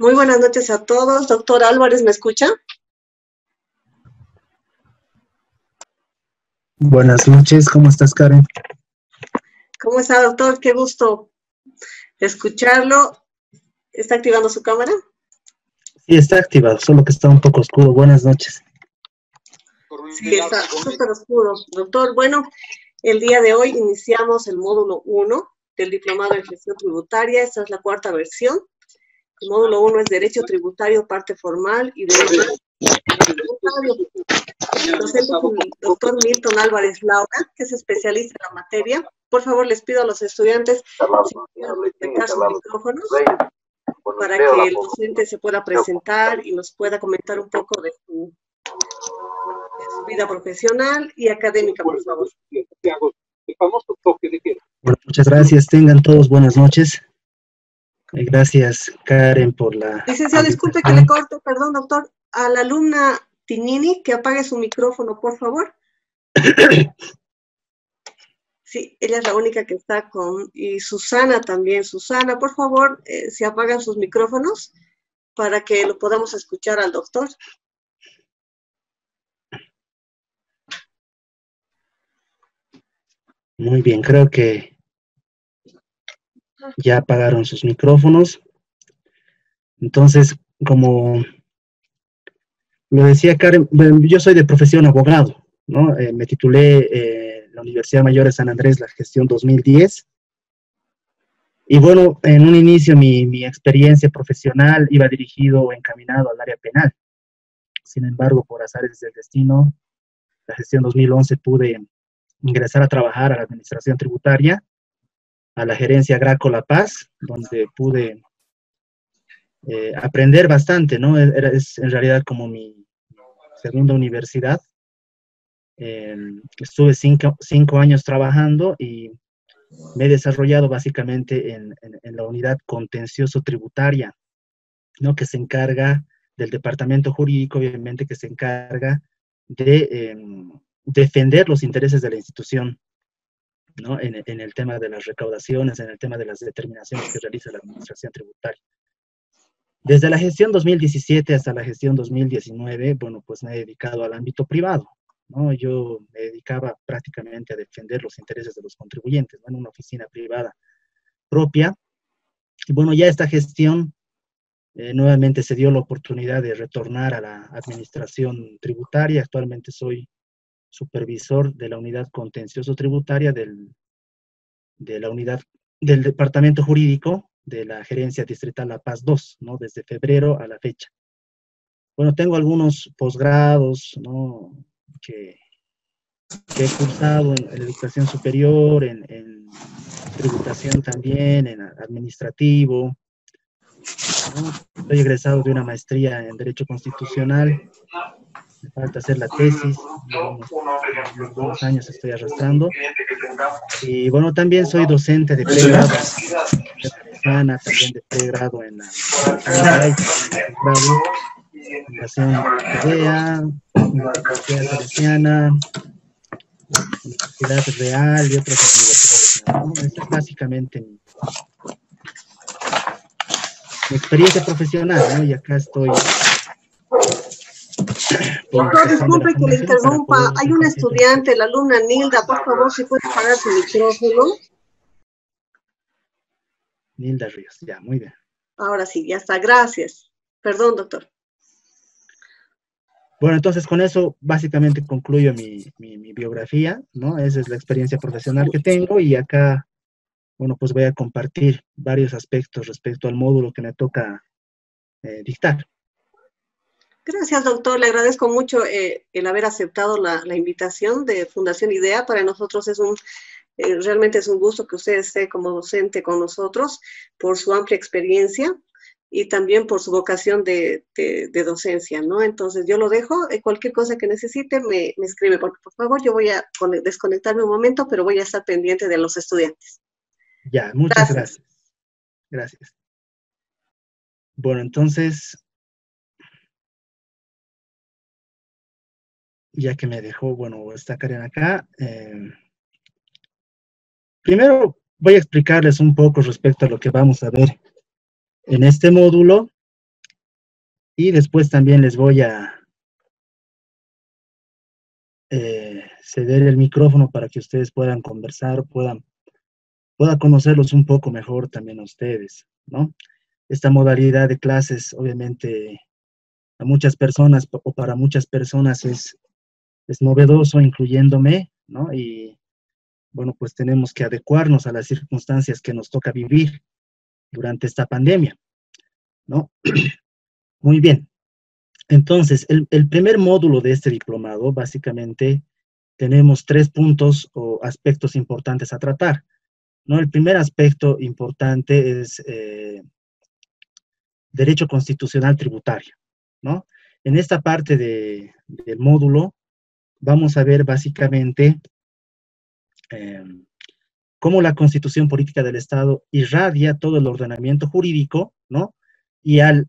Muy buenas noches a todos. Doctor Álvarez, ¿me escucha? Buenas noches, ¿cómo estás, Karen? ¿Cómo está, doctor? Qué gusto escucharlo. ¿Está activando su cámara? Sí, está activado, solo que está un poco oscuro. Buenas noches. Sí, está súper oscuro. Doctor, bueno, el día de hoy iniciamos el módulo 1 del Diplomado en Gestión Tributaria. Esta es la cuarta versión. El módulo 1 es Derecho Tributario, parte formal y Derecho Tributario. El docente es el doctor Milton Álvarez Laura, que es especialista en la materia. Por favor, les pido a los estudiantes si pueden conectar sus micrófonos para que el docente se pueda presentar y nos pueda comentar un poco de su vida profesional y académica, por favor. Bueno, muchas gracias, tengan todos buenas noches. Gracias, Karen, por la Licenciado, disculpe que le corte, perdón, doctor. A la alumna Tinini, que apague su micrófono, por favor. Sí, ella es la única que está con... Y Susana también. Susana, por favor, si apagan sus micrófonos para que lo podamos escuchar al doctor. Muy bien, creo que ya apagaron sus micrófonos. Entonces, como lo decía Karen, bueno, yo soy de profesión abogado, ¿no? Me titulé en la Universidad Mayor de San Andrés, la gestión 2010. Y bueno, en un inicio mi experiencia profesional iba dirigido o encaminado al área penal. Sin embargo, por azares del destino, la gestión 2011 pude ingresar a trabajar a la administración tributaria, a la gerencia Graco La Paz, donde pude aprender bastante, ¿no? Es en realidad como mi segunda universidad. Estuve cinco años trabajando y me he desarrollado básicamente en la unidad contencioso tributaria, ¿no? Que se encarga del departamento jurídico, obviamente, que se encarga de defender los intereses de la institución, ¿no? En el tema de las recaudaciones, en el tema de las determinaciones que realiza la administración tributaria. Desde la gestión 2017 hasta la gestión 2019, bueno, pues me he dedicado al ámbito privado, ¿no? Yo me dedicaba prácticamente a defender los intereses de los contribuyentes, ¿no? En una oficina privada propia. Y bueno, ya esta gestión nuevamente se dio la oportunidad de retornar a la administración tributaria. Actualmente soy supervisor de la unidad contencioso tributaria de la unidad del departamento jurídico de la gerencia distrital La Paz 2, ¿no? Desde febrero a la fecha. Bueno, tengo algunos posgrados, ¿no? que he cursado en educación superior, en tributación también, en administrativo, ¿no? Soy egresado de una maestría en Derecho Constitucional. Me falta hacer la tesis, unos años estoy arrastrando. Y bueno, también soy docente de pregrado también de pregrado en la Fundación IDEA, Universidad Salesiana, Universidad Real y otras universidades, ¿no? Esta es básicamente mi experiencia profesional, ¿no? Y acá estoy. Doctor, disculpe que le interrumpa. Hay una estudiante, la alumna Nilda, por favor, si puede apagar su micrófono. Nilda Ríos, ya, muy bien. Ahora sí, ya está, gracias. Perdón, doctor. Bueno, entonces con eso básicamente concluyo mi biografía, ¿no? Esa es la experiencia profesional que tengo y acá, bueno, pues voy a compartir varios aspectos respecto al módulo que me toca dictar. Gracias, doctor. Le agradezco mucho el haber aceptado la invitación de Fundación IDEA. Para nosotros es realmente es un gusto que usted esté como docente con nosotros por su amplia experiencia y también por su vocación de docencia, ¿no? Entonces yo lo dejo, cualquier cosa que necesite me escribe, porque por favor yo voy a desconectarme un momento, pero voy a estar pendiente de los estudiantes. Ya, muchas gracias. Gracias. Bueno, entonces, ya que me dejó, bueno, está Karen acá, primero voy a explicarles un poco respecto a lo que vamos a ver en este módulo Y después también les voy a ceder el micrófono para que ustedes puedan conversar, pueda conocerlos un poco mejor también a ustedes, ¿no? Esta modalidad de clases, obviamente, a muchas personas o para muchas personas es novedoso, incluyéndome, ¿no? Y bueno, pues tenemos que adecuarnos a las circunstancias que nos toca vivir durante esta pandemia, ¿no? Muy bien. Entonces, el primer módulo de este diplomado, básicamente, tenemos 3 puntos o aspectos importantes a tratar, ¿no? El primer aspecto importante es derecho constitucional tributario, ¿no? En esta parte del módulo vamos a ver básicamente eh, cómo la Constitución Política del Estado irradia todo el ordenamiento jurídico, ¿no? Y al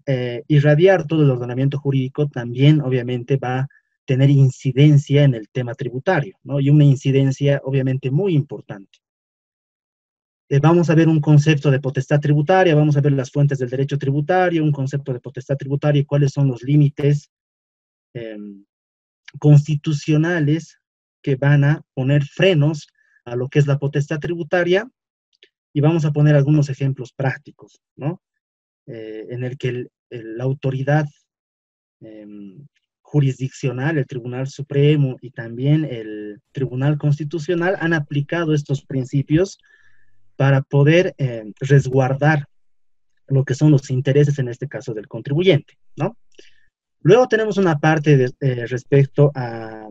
irradiar todo el ordenamiento jurídico, también obviamente va a tener incidencia en el tema tributario, ¿no? Y una incidencia obviamente muy importante. Vamos a ver un concepto de potestad tributaria, vamos a ver las fuentes del derecho tributario, un concepto de potestad tributaria y cuáles son los límites eh, constitucionales que van a poner frenos a lo que es la potestad tributaria, y vamos a poner algunos ejemplos prácticos, ¿no? En el que la autoridad eh, jurisdiccional, el Tribunal Supremo y también el Tribunal Constitucional han aplicado estos principios para poder resguardar lo que son los intereses, en este caso, del contribuyente, ¿no? Luego tenemos una parte respecto a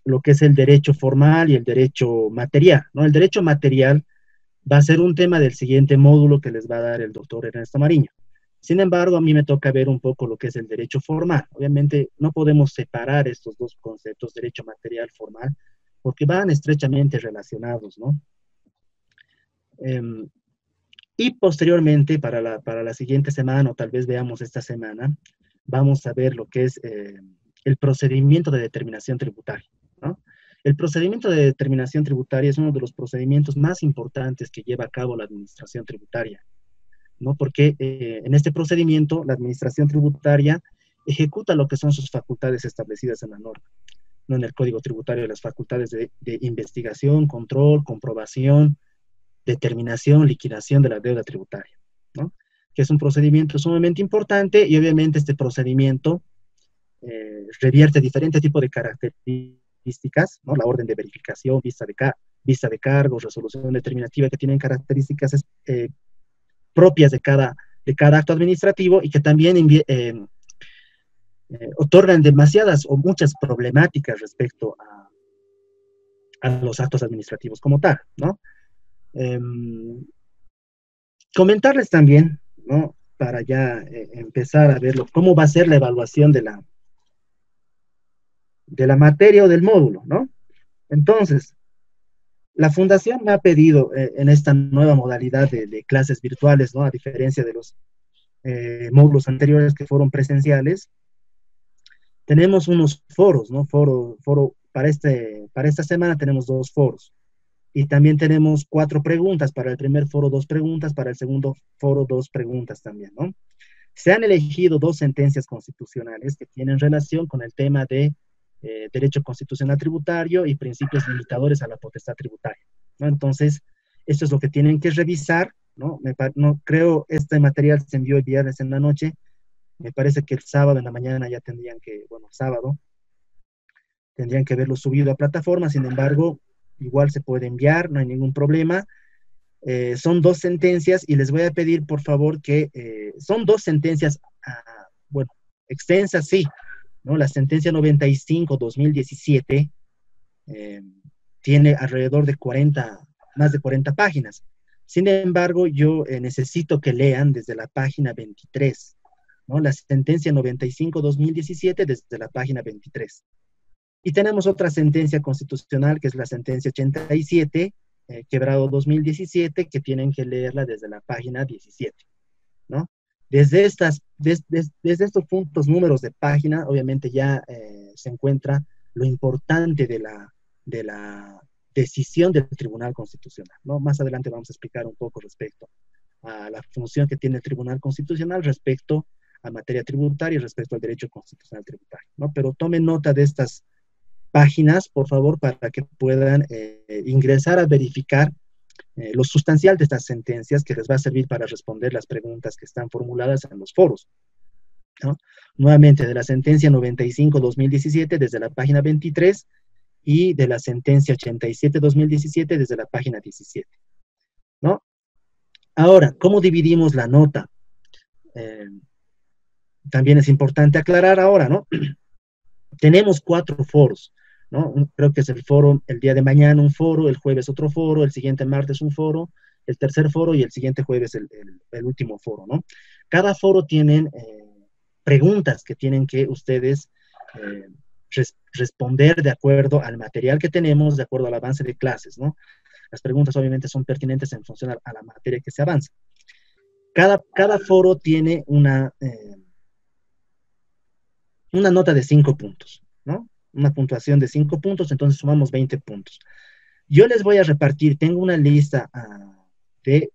lo que es el derecho formal y el derecho material, ¿no? El derecho material va a ser un tema del siguiente módulo que les va a dar el doctor Ernesto Mariño. Sin embargo, a mí me toca ver un poco lo que es el derecho formal. Obviamente, no podemos separar estos dos conceptos, derecho material, formal, porque van estrechamente relacionados, ¿no? Eh, y posteriormente, para la siguiente semana, o tal vez veamos esta semana, vamos a ver lo que es el procedimiento de determinación tributaria, ¿no? El procedimiento de determinación tributaria es uno de los procedimientos más importantes que lleva a cabo la administración tributaria, ¿no? Porque en este procedimiento la administración tributaria ejecuta lo que son sus facultades establecidas en la norma, ¿no? En el Código Tributario, las facultades de investigación, control, comprobación, determinación, liquidación de la deuda tributaria, ¿no? Que es un procedimiento sumamente importante y obviamente este procedimiento revierte diferentes tipos de características, ¿no? La orden de verificación, vista de cargos, resolución determinativa, que tienen características propias de cada acto administrativo y que también otorgan demasiadas o muchas problemáticas respecto a los actos administrativos como tal, ¿no? Eh, Comentarles también, ¿no? Para ya empezar a verlo, cómo va a ser la evaluación de la materia o del módulo, ¿no? Entonces, la fundación me ha pedido en esta nueva modalidad de clases virtuales, ¿no? A diferencia de los módulos anteriores que fueron presenciales, tenemos unos foros, ¿no? Para esta semana tenemos 2 foros. Y también tenemos 4 preguntas. Para el primer foro, 2 preguntas. Para el segundo foro, 2 preguntas también, ¿no? Se han elegido 2 sentencias constitucionales que tienen relación con el tema de derecho constitucional tributario y principios limitadores a la potestad tributaria, ¿no? Entonces, esto es lo que tienen que revisar, ¿no? No creo, este material se envió el viernes en la noche, me parece que el sábado en la mañana ya tendrían que, bueno, sábado, tendrían que haberlo subido a plataforma. Sin embargo, igual se puede enviar, no hay ningún problema. Son 2 sentencias y les voy a pedir, por favor, que son 2 sentencias, bueno, extensas, sí, ¿no? La sentencia 95/2017 eh, tiene alrededor de más de 40 páginas. Sin embargo, yo necesito que lean desde la página 23, ¿no? La sentencia 95/2017 desde la página 23. Y tenemos otra sentencia constitucional, que es la sentencia 87, quebrado 2017, que tienen que leerla desde la página 17, ¿no? Desde estos puntos, números de página, obviamente ya se encuentra lo importante de la decisión del Tribunal Constitucional, ¿no? Más adelante vamos a explicar un poco respecto a la función que tiene el Tribunal Constitucional respecto a materia tributaria respecto al derecho constitucional tributario, ¿no? Pero tomen nota de estas páginas, por favor, para que puedan ingresar a verificar lo sustancial de estas sentencias que les va a servir para responder las preguntas que están formuladas en los foros, ¿no? Nuevamente, de la sentencia 95-2017 desde la página 23 y de la sentencia 87-2017 desde la página 17, ¿no? Ahora, ¿cómo dividimos la nota? También es importante aclarar ahora, ¿no? Tenemos 4 foros, ¿no? Creo que es el foro, el día de mañana un foro, el jueves otro foro, el siguiente martes un foro, el tercer foro y el siguiente jueves el último foro, ¿no? Cada foro tienen preguntas que tienen que ustedes responder de acuerdo al material que tenemos, de acuerdo al avance de clases, ¿no? Las preguntas obviamente son pertinentes en función a la materia que se avanza. Cada foro tiene una nota de 5 puntos, ¿no? Una puntuación de 5 puntos, entonces sumamos 20 puntos. Yo les voy a repartir, tengo una lista de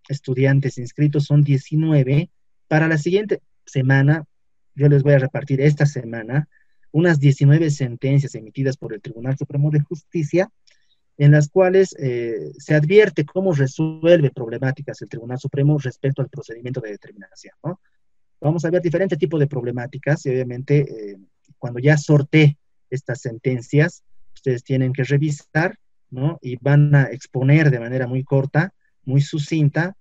estudiantes inscritos, son 19. Para la siguiente semana, yo les voy a repartir esta semana unas 19 sentencias emitidas por el Tribunal Supremo de Justicia, en las cuales se advierte cómo resuelve problemáticas el Tribunal Supremo respecto al procedimiento de determinación, ¿no? Vamos a ver diferentes tipos de problemáticas y obviamente cuando ya sorteé estas sentencias, ustedes tienen que revisar, ¿no? Y van a exponer de manera muy corta, muy sucinta,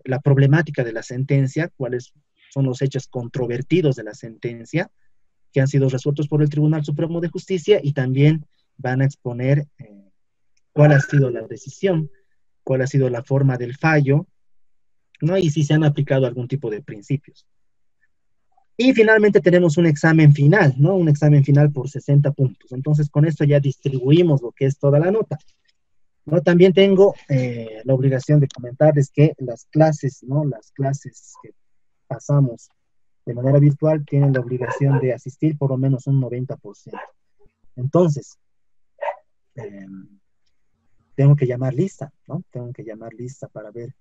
la problemática de la sentencia, cuáles son los hechos controvertidos de la sentencia, que han sido resueltos por el Tribunal Supremo de Justicia, y también van a exponer cuál ha sido la decisión, cuál ha sido la forma del fallo, ¿no? Y si se han aplicado algún tipo de principios. Y finalmente tenemos un examen final, ¿no? Un examen final por 60 puntos. Entonces, con esto ya distribuimos lo que es toda la nota, ¿no? También tengo la obligación de comentarles que las clases, ¿no? Las clases que pasamos de manera virtual tienen la obligación de asistir por lo menos un 90%. Entonces, tengo que llamar lista, ¿no? Tengo que llamar lista para ver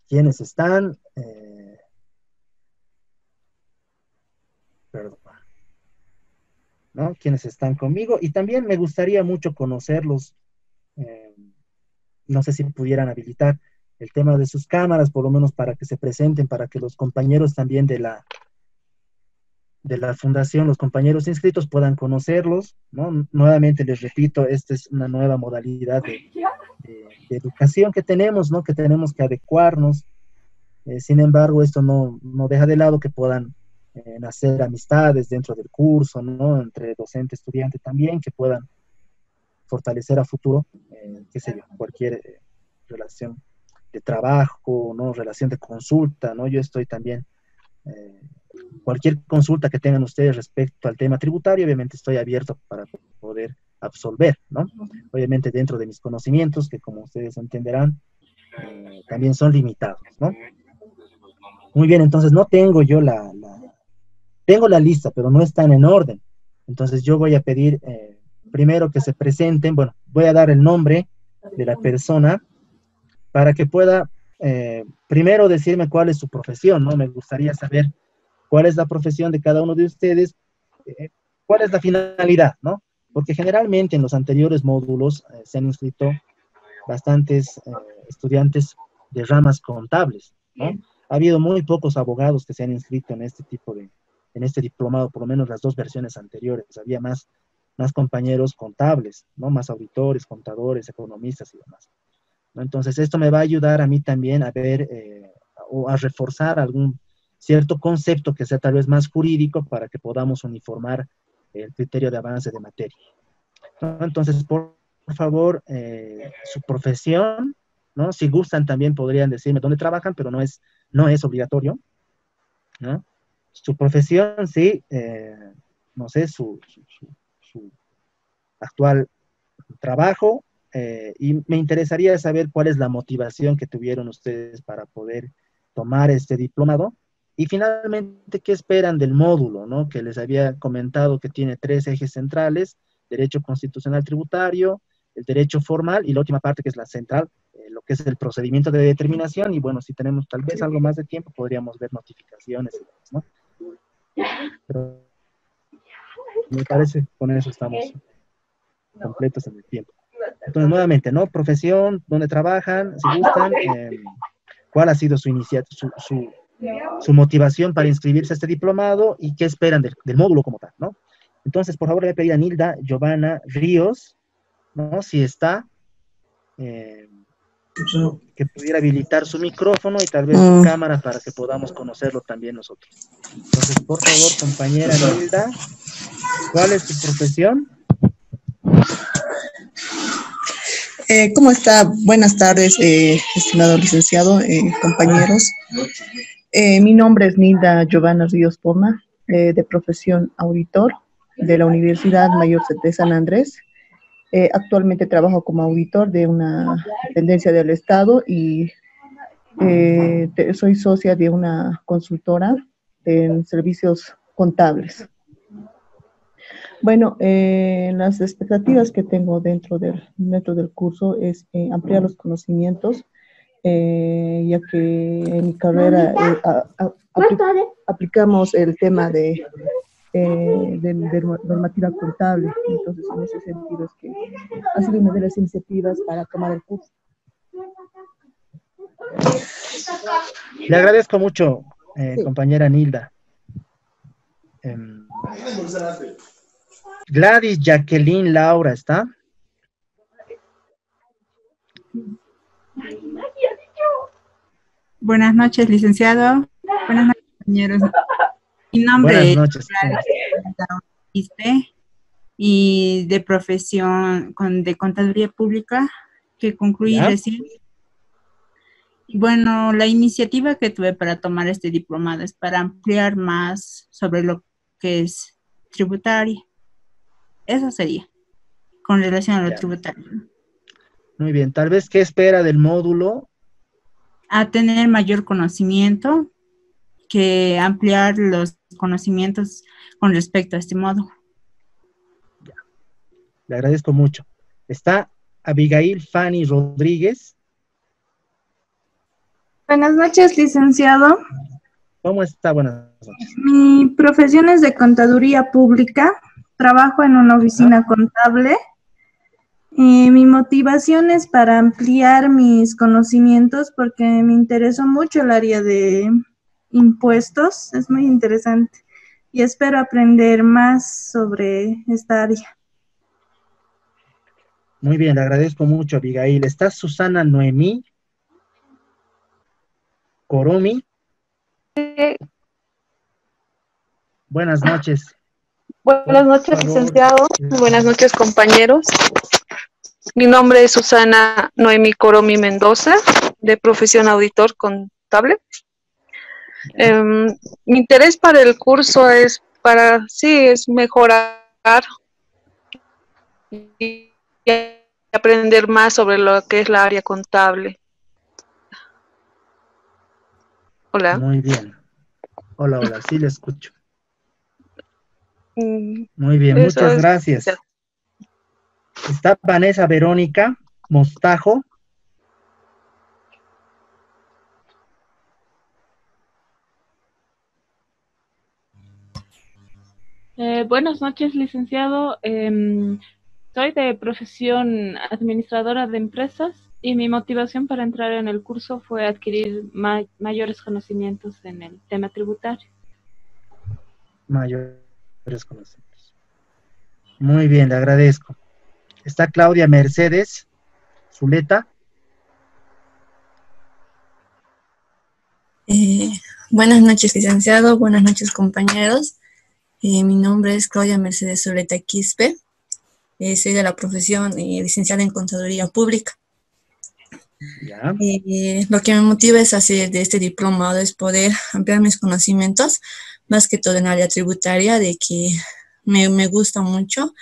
quiénes están, perdón, ¿no? Quiénes están conmigo, y también me gustaría mucho conocerlos. No sé si pudieran habilitar el tema de sus cámaras, por lo menos para que se presenten, para que los compañeros también de la fundación, los compañeros inscritos puedan conocerlos, ¿no? Nuevamente les repito, esta es una nueva modalidad de educación que tenemos, ¿no? Que tenemos que adecuarnos. Sin embargo, esto no deja de lado que puedan nacer amistades dentro del curso, ¿no? Entre docente y estudiante también, que puedan fortalecer a futuro, qué sé yo, cualquier relación de trabajo, ¿no? Relación de consulta, ¿no? Yo estoy también, cualquier consulta que tengan ustedes respecto al tema tributario, obviamente estoy abierto para poder absolver, ¿no? Obviamente dentro de mis conocimientos, que como ustedes entenderán, también son limitados, ¿no? Muy bien, entonces no tengo yo tengo la lista, pero no están en orden. Entonces yo voy a pedir primero que se presenten, bueno, voy a dar el nombre de la persona para que pueda primero decirme cuál es su profesión, ¿no? Me gustaría saber cuál es la profesión de cada uno de ustedes, cuál es la finalidad, ¿no? Porque generalmente en los anteriores módulos se han inscrito bastantes estudiantes de ramas contables, ¿no? Ha habido muy pocos abogados que se han inscrito en este tipo en este diplomado, por lo menos las 2 versiones anteriores. Había más compañeros contables, ¿no? Más auditores, contadores, economistas y demás, ¿no? Entonces, esto me va a ayudar a mí también a ver o a reforzar algún cierto concepto que sea tal vez más jurídico para que podamos uniformar el criterio de avance de materia, ¿no? Entonces, por favor, su profesión, ¿no? Si gustan también podrían decirme dónde trabajan, pero no es obligatorio, ¿no? Su profesión, sí, no sé, su actual trabajo, y me interesaría saber cuál es la motivación que tuvieron ustedes para poder tomar este diplomado, y finalmente, ¿qué esperan del módulo, ¿no? Que les había comentado que tiene 3 ejes centrales: derecho constitucional tributario, el derecho formal, y la última parte que es la central, lo que es el procedimiento de determinación, y bueno, si tenemos tal vez algo más de tiempo, podríamos ver notificaciones y demás, ¿no? Pero me parece que con eso estamos completos en el tiempo. Entonces, nuevamente, ¿no? Profesión, dónde trabajan, si gustan, cuál ha sido su motivación para inscribirse a este diplomado y qué esperan del módulo como tal, ¿no? Entonces, por favor, le voy a pedir a Nilda Giovanna Ríos, ¿no? Si está, que pudiera habilitar su micrófono y tal vez su cámara para que podamos conocerlo también nosotros. Entonces, por favor, compañera Nilda, ¿cuál es su profesión? ¿Cómo está? Buenas tardes, estimado licenciado, compañeros. Mi nombre es Nilda Giovanna Ríos Poma, de profesión auditor de la Universidad Mayor de San Andrés. Actualmente trabajo como auditor de una dependencia del Estado y soy socia de una consultora en servicios contables. Bueno, las expectativas que tengo dentro del curso es ampliar los conocimientos, ya que en mi carrera aplicamos el tema de normativa contable. Entonces, en ese sentido es que ha sido una de las iniciativas para tomar el curso. Le agradezco mucho, Sí. compañera Nilda. Gladys Jacqueline Laura, ¿está? Buenas noches, licenciado. Buenas noches, compañeros. Mi nombre Buenas es noches. Gladys y de profesión de contaduría pública que concluí ¿Ya? recién. Y bueno, la iniciativa que tuve para tomar este diplomado es para ampliar más sobre lo que es tributaria. Eso sería, con relación a lo tributario. Muy bien, tal vez, ¿qué espera del módulo? A tener mayor conocimiento, que ampliar los conocimientos con respecto a este módulo. Ya. Le agradezco mucho. Está Abigail Fanny Rodríguez. Buenas noches, licenciado. ¿Cómo está? Buenas noches. Mi profesión es de contaduría pública. Trabajo en una oficina contable. Mi motivación es para ampliar mis conocimientos porque me interesó mucho el área de impuestos. Es muy interesante y espero aprender más sobre esta área. Muy bien, le agradezco mucho, Abigail. Está Susana Noemí Coromi. Buenas noches. Buenas noches, licenciado. Buenas noches, compañeros. Mi nombre es Susana Noemí Coromi Mendoza, de profesión auditor contable. Mi interés para el curso es es mejorar y aprender más sobre lo que es la área contable. Hola. Muy bien. Hola, sí le escucho. Muy bien, muchas gracias. Está Vanessa Verónica Mostajo. Buenas noches, licenciado. Soy de profesión administradora de empresas y mi motivación para entrar en el curso fue adquirir mayores conocimientos en el tema tributario. Mayores conocimientos. Muy bien, le agradezco. Está Claudia Mercedes Zuleta. Buenas noches, licenciado. Buenas noches, compañeros. Mi nombre es Claudia Mercedes Zuleta Quispe. Soy de la profesión licenciada en Contaduría Pública. Ya. Lo que me motiva es hacer de este diplomado es poder ampliar mis conocimientos, más que todo en el área tributaria, de que me gusta mucho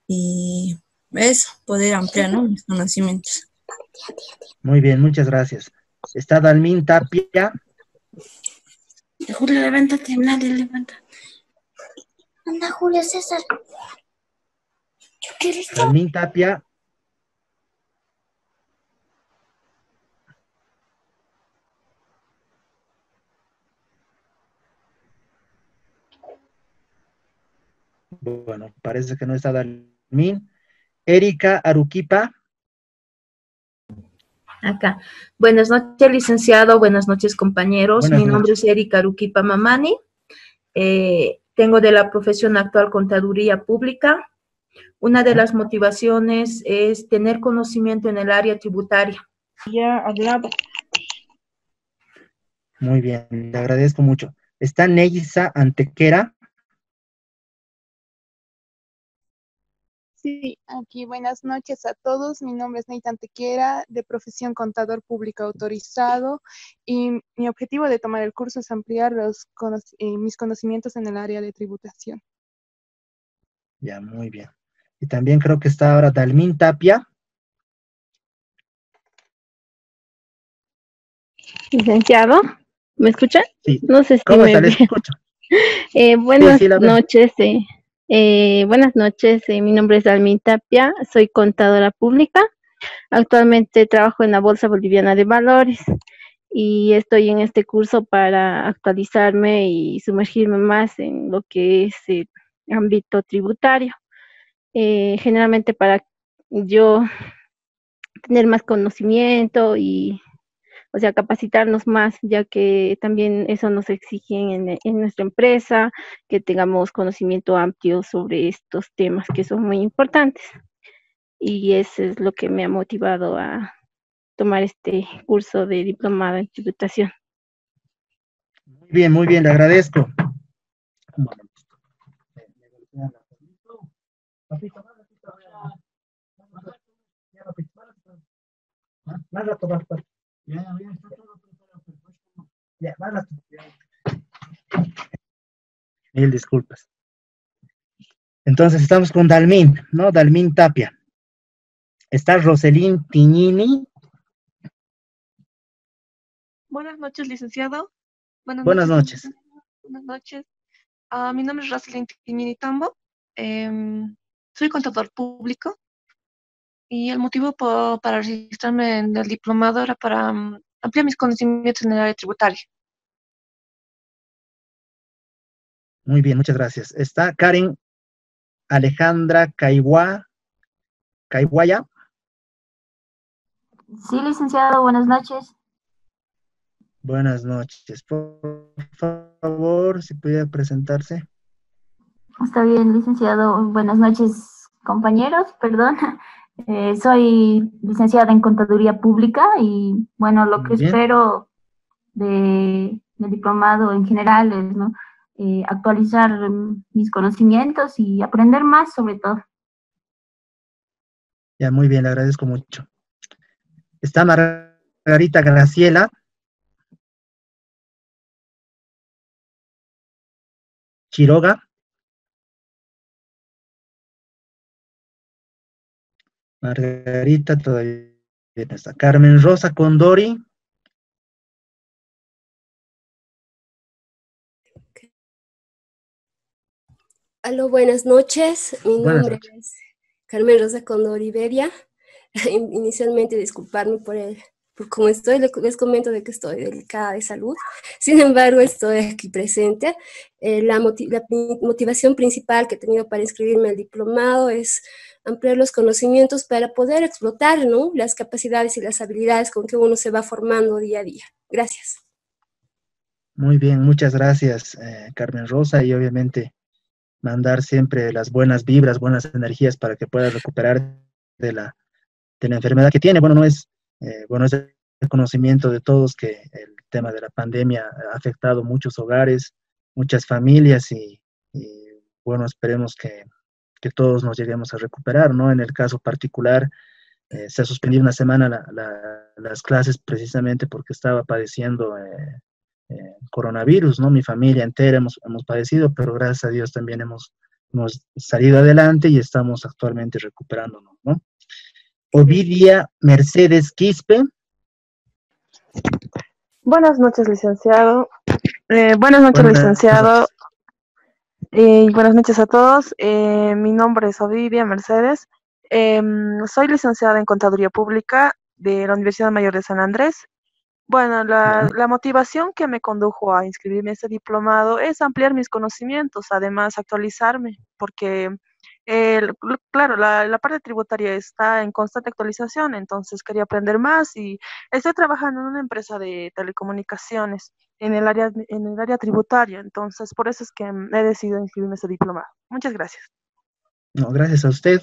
y eso, poder ampliar, ¿no?, mis conocimientos. Muy bien, muchas gracias. Está Dalmín Tapia. Julio, levántate, nadie levanta. Anda, Julio César. Dalmín Tapia. Bueno, parece que no está Dalmín. Erika Aruquipa. Acá. Buenas noches, licenciado. Buenas noches, compañeros. Buenas Mi nombre noches. es Erika Aruquipa Mamani. Tengo de la profesión actual Contaduría Pública. Una de las motivaciones es tener conocimiento en el área tributaria. Ya hablaba. Muy bien, le agradezco mucho. Está Neisa Antequera. Sí, aquí buenas noches a todos. Mi nombre es Neita Antequera, de profesión contador público autorizado, y mi objetivo de tomar el curso es ampliar mis conocimientos en el área de tributación. Ya, muy bien. Y también creo que está ahora Dalmín Tapia. Licenciado, ¿me escuchan? Sí. No sé si ¿Cómo me está? Le ve. escucho. Buenas Sí, la veo. noches. Buenas noches. Mi nombre es Dalmín Tapia, soy contadora pública. Actualmente trabajo en la Bolsa Boliviana de Valores y estoy en este curso para actualizarme y sumergirme más en lo que es el ámbito tributario. Generalmente para yo tener más conocimiento y, o sea, capacitarnos más, ya que también eso nos exigen en nuestra empresa, que tengamos conocimiento amplio sobre estos temas que son muy importantes. Y eso es lo que me ha motivado a tomar este curso de diplomado en tributación. Muy bien, le agradezco. Más rato, más rato. Ya, más rato. Mil disculpas. Entonces estamos con Dalmín, ¿no? Dalmín Tapia. Está Roselín Tiñini. Buenas noches, licenciado. Buenas noches. Buenas noches. Mi nombre es Roselín Tiñini Tambo. Soy contador público y el motivo para registrarme en el diplomado era para ampliar mis conocimientos en el área tributaria. Muy bien, muchas gracias. Está Karen Alejandra Caiguaya. Sí, licenciado, buenas noches. Buenas noches. Por favor, si pudiera presentarse. Está bien, licenciado. Buenas noches, compañeros, perdón. Soy licenciada en Contaduría Pública y, bueno, lo que espero del diplomado en general es, ¿no? Actualizar mis conocimientos y aprender más sobre todo. Ya, muy bien, le agradezco mucho. Está Margarita Graciela. Quiroga. Margarita todavía no está. Carmen Rosa Condori. Aló, buenas noches. Mi Buenas nombre noches. es Carmen Rosa Condori Beria. Inicialmente disculparme por cómo estoy, les comento de que estoy delicada de salud. Sin embargo, estoy aquí presente. La motivación principal que he tenido para inscribirme al diplomado es ampliar los conocimientos para poder explotar, ¿no?, las capacidades y las habilidades con que uno se va formando día a día. Gracias. Muy bien, muchas gracias, Carmen Rosa, y obviamente mandar siempre las buenas vibras, buenas energías para que puedas recuperar de la enfermedad que tiene. Bueno, es el conocimiento de todos que el tema de la pandemia ha afectado muchos hogares, muchas familias y bueno, esperemos que todos nos lleguemos a recuperar, ¿no? En el caso particular, se ha suspendido una semana las clases precisamente porque estaba padeciendo coronavirus, ¿no? Mi familia entera hemos padecido, pero gracias a Dios también hemos salido adelante y estamos actualmente recuperándonos, ¿no? Ovidia Mercedes Quispe. Buenas noches, licenciado. Buenas noches, licenciado. Y buenas noches a todos. Mi nombre es Ovidia Mercedes. Soy licenciada en Contaduría Pública de la Universidad Mayor de San Andrés. Bueno, la motivación que me condujo a inscribirme en este diplomado es ampliar mis conocimientos, además actualizarme, porque claro, la parte tributaria está en constante actualización, entonces quería aprender más y estoy trabajando en una empresa de telecomunicaciones en el área tributaria, entonces por eso es que he decidido inscribirme en este diplomado. Muchas gracias. No, gracias a usted.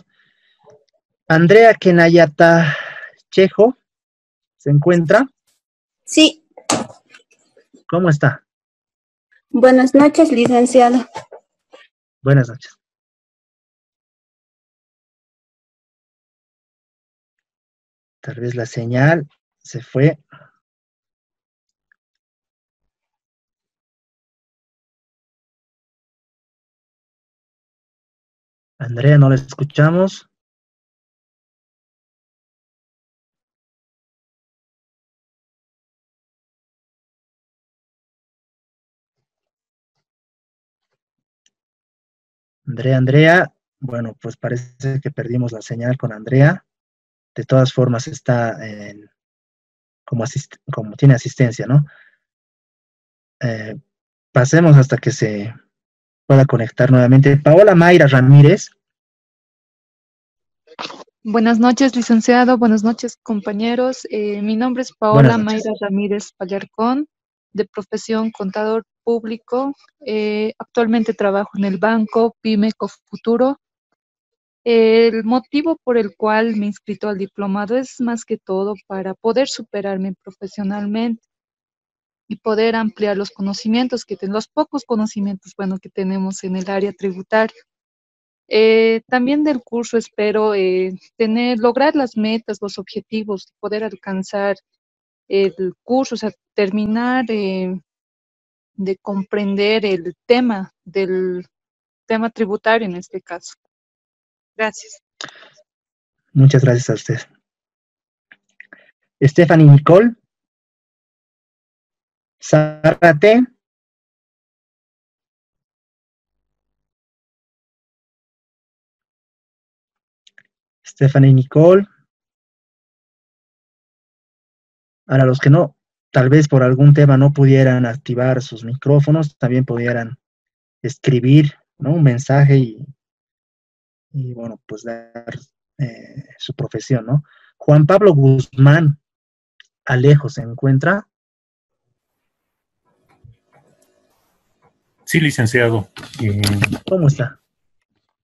Andrea Kenayata Chejo, ¿se encuentra? Sí, ¿Cómo está? buenas noches, licenciado. Buenas noches. Tal vez la señal se fue. Andrea, no la escuchamos. Andrea, bueno, pues parece que perdimos la señal con Andrea. De todas formas está como tiene asistencia, ¿no? Pasemos hasta que se pueda conectar nuevamente. Paola Mayra Ramírez. Buenas noches, licenciado. Buenas noches, compañeros. Mi nombre es Paola Mayra Ramírez Pallarcón, de profesión contador público. Actualmente trabajo en el banco Pyme Cofuturo. El motivo por el cual me he inscrito al diplomado es más que todo para poder superarme profesionalmente y poder ampliar los conocimientos los pocos conocimientos, bueno, que tenemos en el área tributaria. También del curso espero lograr las metas, los objetivos, poder alcanzar el curso, o sea, terminar de comprender el tema del tema tributario en este caso. Gracias. Muchas gracias a usted. Stephanie Nicole. Zárate. Stephanie Nicole. Para los que no, tal vez por algún tema no pudieran activar sus micrófonos, también pudieran escribir, ¿no?, un mensaje y bueno, pues dar su profesión, ¿no? Juan Pablo Guzmán Alejo, ¿se encuentra? Sí, licenciado. ¿Cómo está?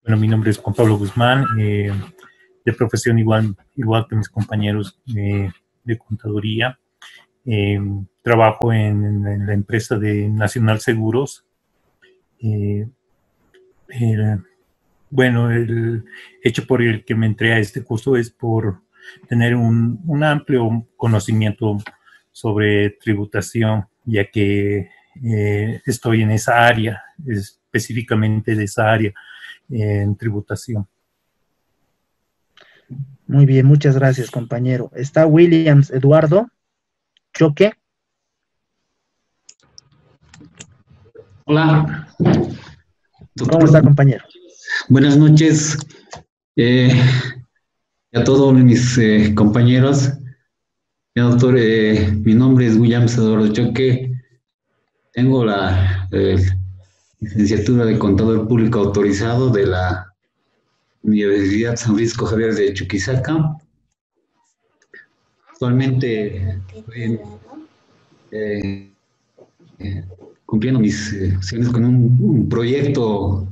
Bueno, mi nombre es Juan Pablo Guzmán, de profesión igual que mis compañeros de contaduría. Trabajo en la empresa de Nacional Seguros. Bueno, el hecho por el que me entré a este curso es por tener un amplio conocimiento sobre tributación, ya que estoy en esa área, específicamente de esa área en tributación. Muy bien, muchas gracias, compañero. Está Williams Eduardo Choque. Hola. ¿Cómo está, compañero? Buenas noches a todos mis compañeros. Doctor, mi nombre es Williams Eduardo Choque. Tengo la licenciatura de contador público autorizado de la Universidad San Francisco Javier de Chuquisaca. Actualmente estoy cumpliendo mis acciones con un proyecto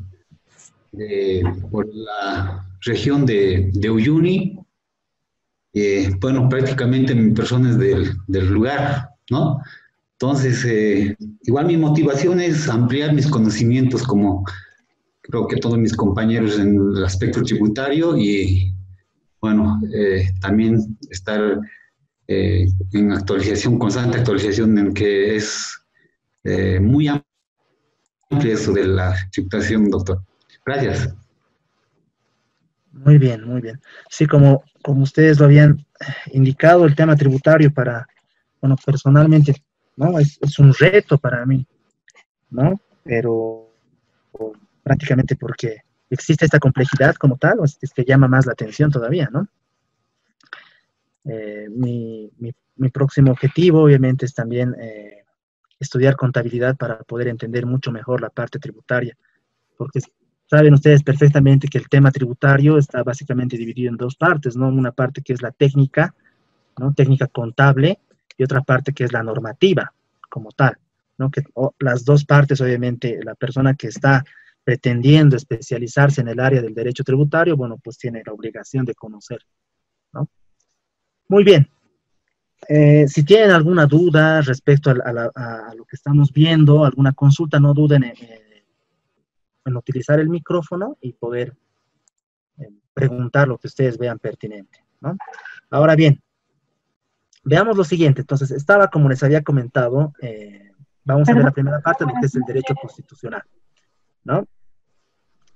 por la región de Uyuni. Bueno, prácticamente mi persona es del lugar, ¿no? Entonces, igual mi motivación es ampliar mis conocimientos, como creo que todos mis compañeros en el aspecto tributario, y bueno, también estar en actualización, constante actualización, en que es muy amplio eso de la tributación, doctor. Gracias. Muy bien, muy bien. Sí, como ustedes lo habían indicado, el tema tributario bueno, personalmente, ¿no? Es un reto para mí, ¿no? Pero prácticamente porque existe esta complejidad como tal, o es que llama más la atención todavía, ¿no? Mi próximo objetivo, obviamente, es también estudiar contabilidad para poder entender mucho mejor la parte tributaria, porque saben ustedes perfectamente que el tema tributario está básicamente dividido en dos partes, ¿no? Una parte que es la técnica, ¿no? Técnica contable, y otra parte que es la normativa como tal, ¿no? Las dos partes, obviamente, la persona que está pretendiendo especializarse en el área del derecho tributario, bueno, pues tiene la obligación de conocer, ¿no? Muy bien. Si tienen alguna duda respecto a lo que estamos viendo, alguna consulta, no duden en utilizar el micrófono y poder preguntar lo que ustedes vean pertinente, ¿no? Ahora bien, veamos lo siguiente. Entonces, como les había comentado, vamos a ver la primera parte, lo que es el derecho constitucional, ¿no?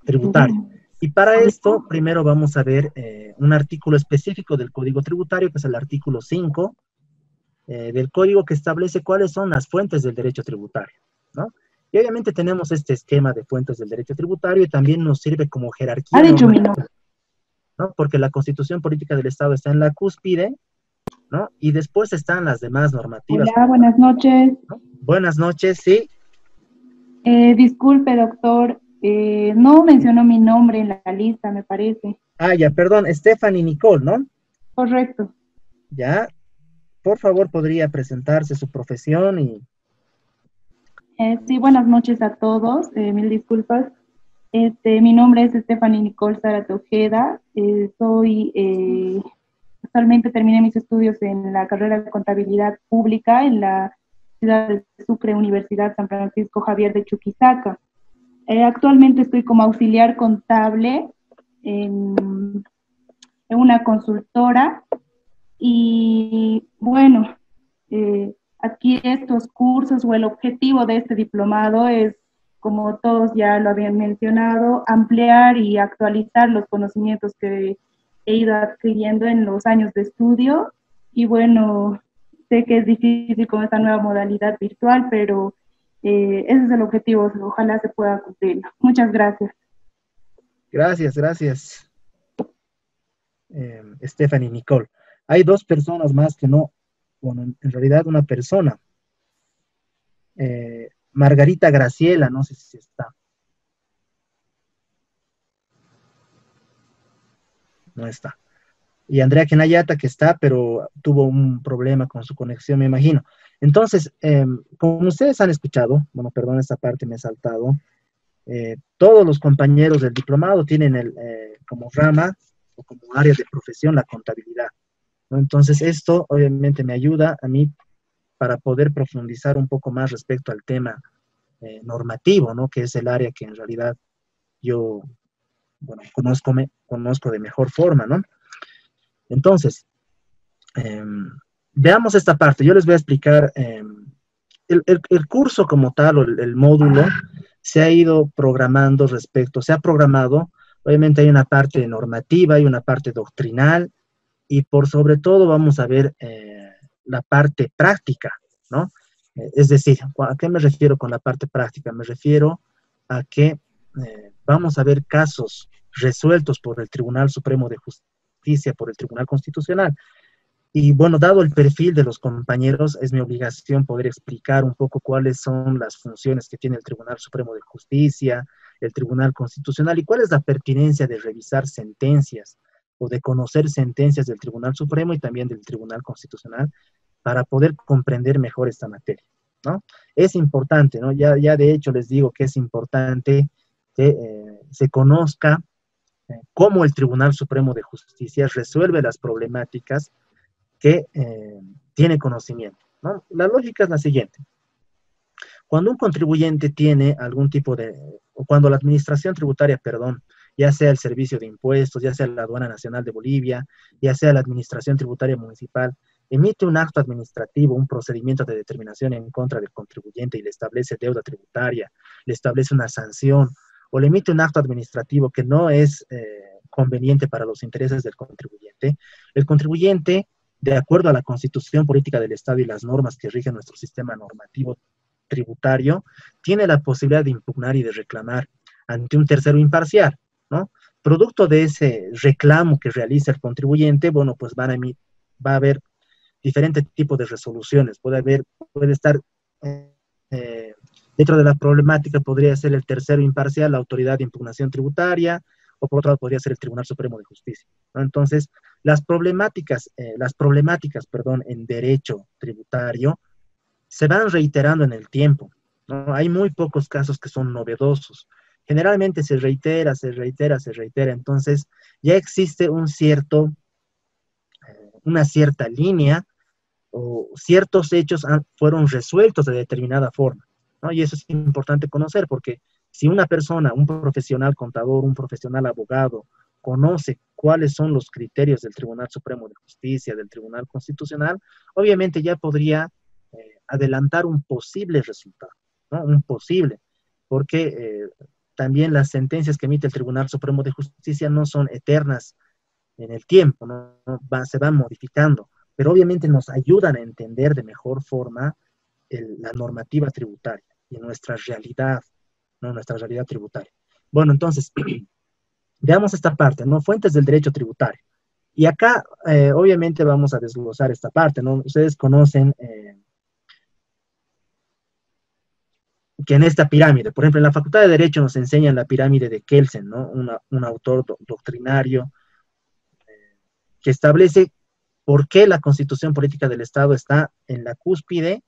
Tributario. Y para esto, primero vamos a ver un artículo específico del Código Tributario, que es el artículo 5 del Código, que establece cuáles son las fuentes del derecho tributario, ¿no? Y obviamente tenemos este esquema de fuentes del derecho tributario y también nos sirve como jerarquía, ¿no? Porque la Constitución Política del Estado está en la cúspide, ¿no? Y después están las demás normativas. Hola, buenas noches. ¿No? Buenas noches, sí. Disculpe, doctor, no mencionó mi nombre en la lista, me parece. Ah, ya, perdón, Stephanie Nicole, ¿no? Correcto. Ya, por favor, podría presentarse su profesión y... Sí, buenas noches a todos, mil disculpas. Mi nombre es Stephanie Nicole Zárate Ojeda, actualmente terminé mis estudios en la carrera de Contabilidad Pública en la ciudad de Sucre, Universidad San Francisco Javier de Chuquisaca. Actualmente estoy como auxiliar contable en una consultora y bueno, aquí estos cursos o el objetivo de este diplomado es, como todos ya lo habían mencionado, ampliar y actualizar los conocimientos que he ido adquiriendo en los años de estudio. Y bueno, sé que es difícil con esta nueva modalidad virtual, pero ese es el objetivo, ojalá se pueda cumplir. Muchas gracias. Gracias. Stephanie Nicole. Hay dos personas más que no, bueno, en realidad una persona. Margarita Graciela, no sé si está. No está. Y Andrea Kenayata, que está, pero tuvo un problema con su conexión, me imagino. Entonces, como ustedes han escuchado, bueno, perdón, esta parte me he saltado, todos los compañeros del diplomado tienen como rama o como área de profesión la contabilidad, ¿no? Entonces, esto obviamente me ayuda a mí para poder profundizar un poco más respecto al tema normativo, ¿no? Que es el área que en realidad yo, bueno, conozco de mejor forma, ¿no? Entonces, veamos esta parte. Yo les voy a explicar, el curso como tal, o el módulo, se ha ido programando se ha programado, obviamente hay una parte normativa, hay una parte doctrinal, y por sobre todo vamos a ver la parte práctica, ¿no? Es decir, ¿a qué me refiero con la parte práctica? Me refiero a que vamos a ver casos resueltos por el Tribunal Supremo de Justicia, por el Tribunal Constitucional. Y bueno, dado el perfil de los compañeros, es mi obligación poder explicar un poco cuáles son las funciones que tiene el Tribunal Supremo de Justicia, el Tribunal Constitucional, y cuál es la pertinencia de revisar sentencias o de conocer sentencias del Tribunal Supremo y también del Tribunal Constitucional para poder comprender mejor esta materia, ¿no? Es importante, ¿no? Ya de hecho les digo que es importante que se conozca cómo el Tribunal Supremo de Justicia resuelve las problemáticas que tiene conocimiento, ¿no? La lógica es la siguiente. Cuando un contribuyente tiene algún tipo o cuando la administración tributaria, perdón, ya sea el Servicio de Impuestos, ya sea la Aduana Nacional de Bolivia, ya sea la Administración Tributaria Municipal, emite un acto administrativo, un procedimiento de determinación en contra del contribuyente y le establece deuda tributaria, le establece una sanción, o le emite un acto administrativo que no es conveniente para los intereses del contribuyente, el contribuyente, de acuerdo a la Constitución Política del Estado y las normas que rigen nuestro sistema normativo tributario, tiene la posibilidad de impugnar y de reclamar ante un tercero imparcial, ¿no? Producto de ese reclamo que realiza el contribuyente, bueno, pues van a va a haber diferentes tipos de resoluciones. Puede estar dentro de la problemática, podría ser el tercero imparcial, la autoridad de impugnación tributaria, o por otro lado podría ser el Tribunal Supremo de Justicia, ¿no? Entonces, las problemáticas, en derecho tributario se van reiterando en el tiempo, ¿no? Hay muy pocos casos que son novedosos. Generalmente se reitera, entonces ya existe una cierta línea o ciertos hechos fueron resueltos de determinada forma, ¿no? Y eso es importante conocer, porque si una persona, un profesional contador, un profesional abogado, conoce cuáles son los criterios del Tribunal Supremo de Justicia, del Tribunal Constitucional, obviamente ya podría adelantar un posible resultado, ¿no? Un posible, porque también las sentencias que emite el Tribunal Supremo de Justicia no son eternas en el tiempo, ¿no? Se van modificando, pero obviamente nos ayudan a entender de mejor forma la normativa tributaria y nuestra realidad, ¿no? Nuestra realidad tributaria. Bueno, entonces, veamos esta parte, ¿no? Fuentes del derecho tributario. Y acá, obviamente, vamos a desglosar esta parte, ¿no? Ustedes conocen que en esta pirámide, por ejemplo, en la Facultad de Derecho nos enseñan la pirámide de Kelsen, ¿no? Un autor doctrinario que establece por qué la Constitución Política del Estado está en la cúspide,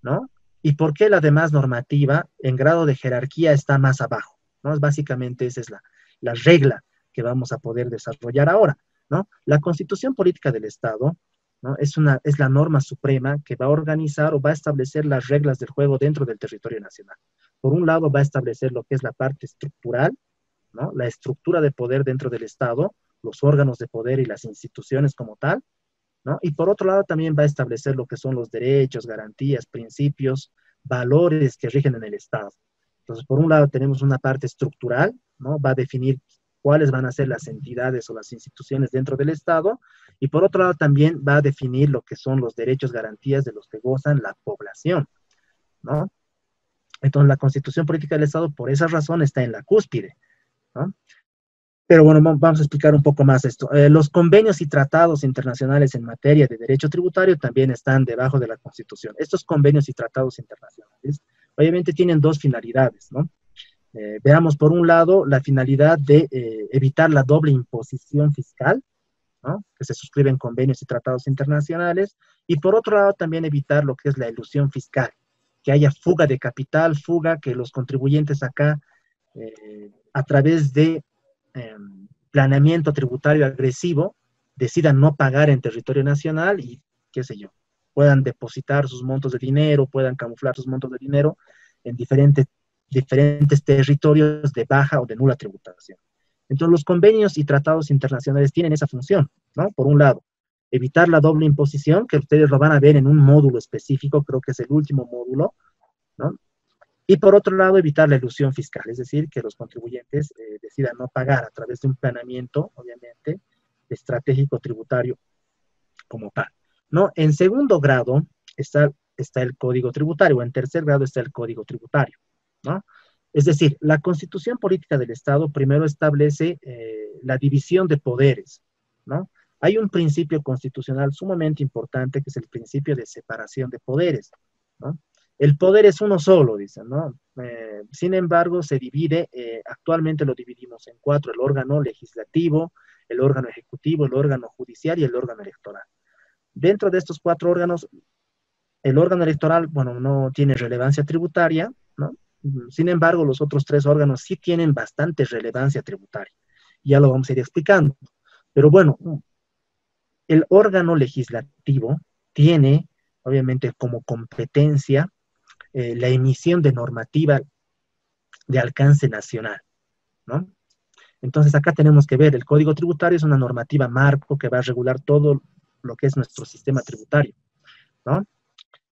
¿no? Y por qué la demás normativa en grado de jerarquía está más abajo, ¿no? Básicamente esa es la regla que vamos a poder desarrollar ahora, ¿no? La Constitución Política del Estado, ¿no? Es la norma suprema que va a organizar o va a establecer las reglas del juego dentro del territorio nacional. Por un lado va a establecer lo que es la parte estructural, ¿no? La estructura de poder dentro del Estado, los órganos de poder y las instituciones como tal, ¿no? Y por otro lado también va a establecer lo que son los derechos, garantías, principios, valores que rigen en el Estado. Entonces, por un lado tenemos una parte estructural, ¿no? Va a definir cuáles van a ser las entidades o las instituciones dentro del Estado, y por otro lado también va a definir lo que son los derechos, garantías de los que gozan la población, ¿no? Entonces, la Constitución Política del Estado, por esa razón, está en la cúspide, ¿no? Pero bueno, vamos a explicar un poco más esto. Los convenios y tratados internacionales en materia de derecho tributario también están debajo de la Constitución. Estos convenios y tratados internacionales, obviamente, tienen dos finalidades, ¿no? Veamos, por un lado, la finalidad de evitar la doble imposición fiscal, ¿no? Que se suscriben convenios y tratados internacionales, y por otro lado, también evitar lo que es la elusión fiscal, que haya fuga de capital, que los contribuyentes acá, a través de planeamiento tributario agresivo, decidan no pagar en territorio nacional y, qué sé yo, puedan depositar sus montos de dinero, puedan camuflar sus montos de dinero en diferentes territorios de baja o de nula tributación. Entonces, los convenios y tratados internacionales tienen esa función, ¿no? Por un lado, evitar la doble imposición, que ustedes lo van a ver en un módulo específico, creo que es el último módulo, ¿no? Y por otro lado, evitar la elusión fiscal, es decir, que los contribuyentes decidan no pagar a través de un planeamiento, obviamente, estratégico tributario como tal, ¿no? En segundo grado está el Código Tributario, en tercer grado está el Código Tributario, ¿no? Es decir, la Constitución Política del Estado primero establece la división de poderes, ¿no? Hay un principio constitucional sumamente importante que es el principio de separación de poderes, ¿no? El poder es uno solo, dicen, ¿no? Sin embargo, se divide, actualmente lo dividimos en 4, el órgano legislativo, el órgano ejecutivo, el órgano judicial y el órgano electoral. Dentro de estos 4 órganos, el órgano electoral, bueno, no tiene relevancia tributaria, ¿no? Sin embargo, los otros 3 órganos sí tienen bastante relevancia tributaria. Ya lo vamos a ir explicando. Pero bueno, el órgano legislativo tiene, obviamente, como competencia la emisión de normativa de alcance nacional, ¿no? Entonces acá tenemos que ver, el Código Tributario es una normativa marco que va a regular todo lo que es nuestro sistema tributario, ¿no?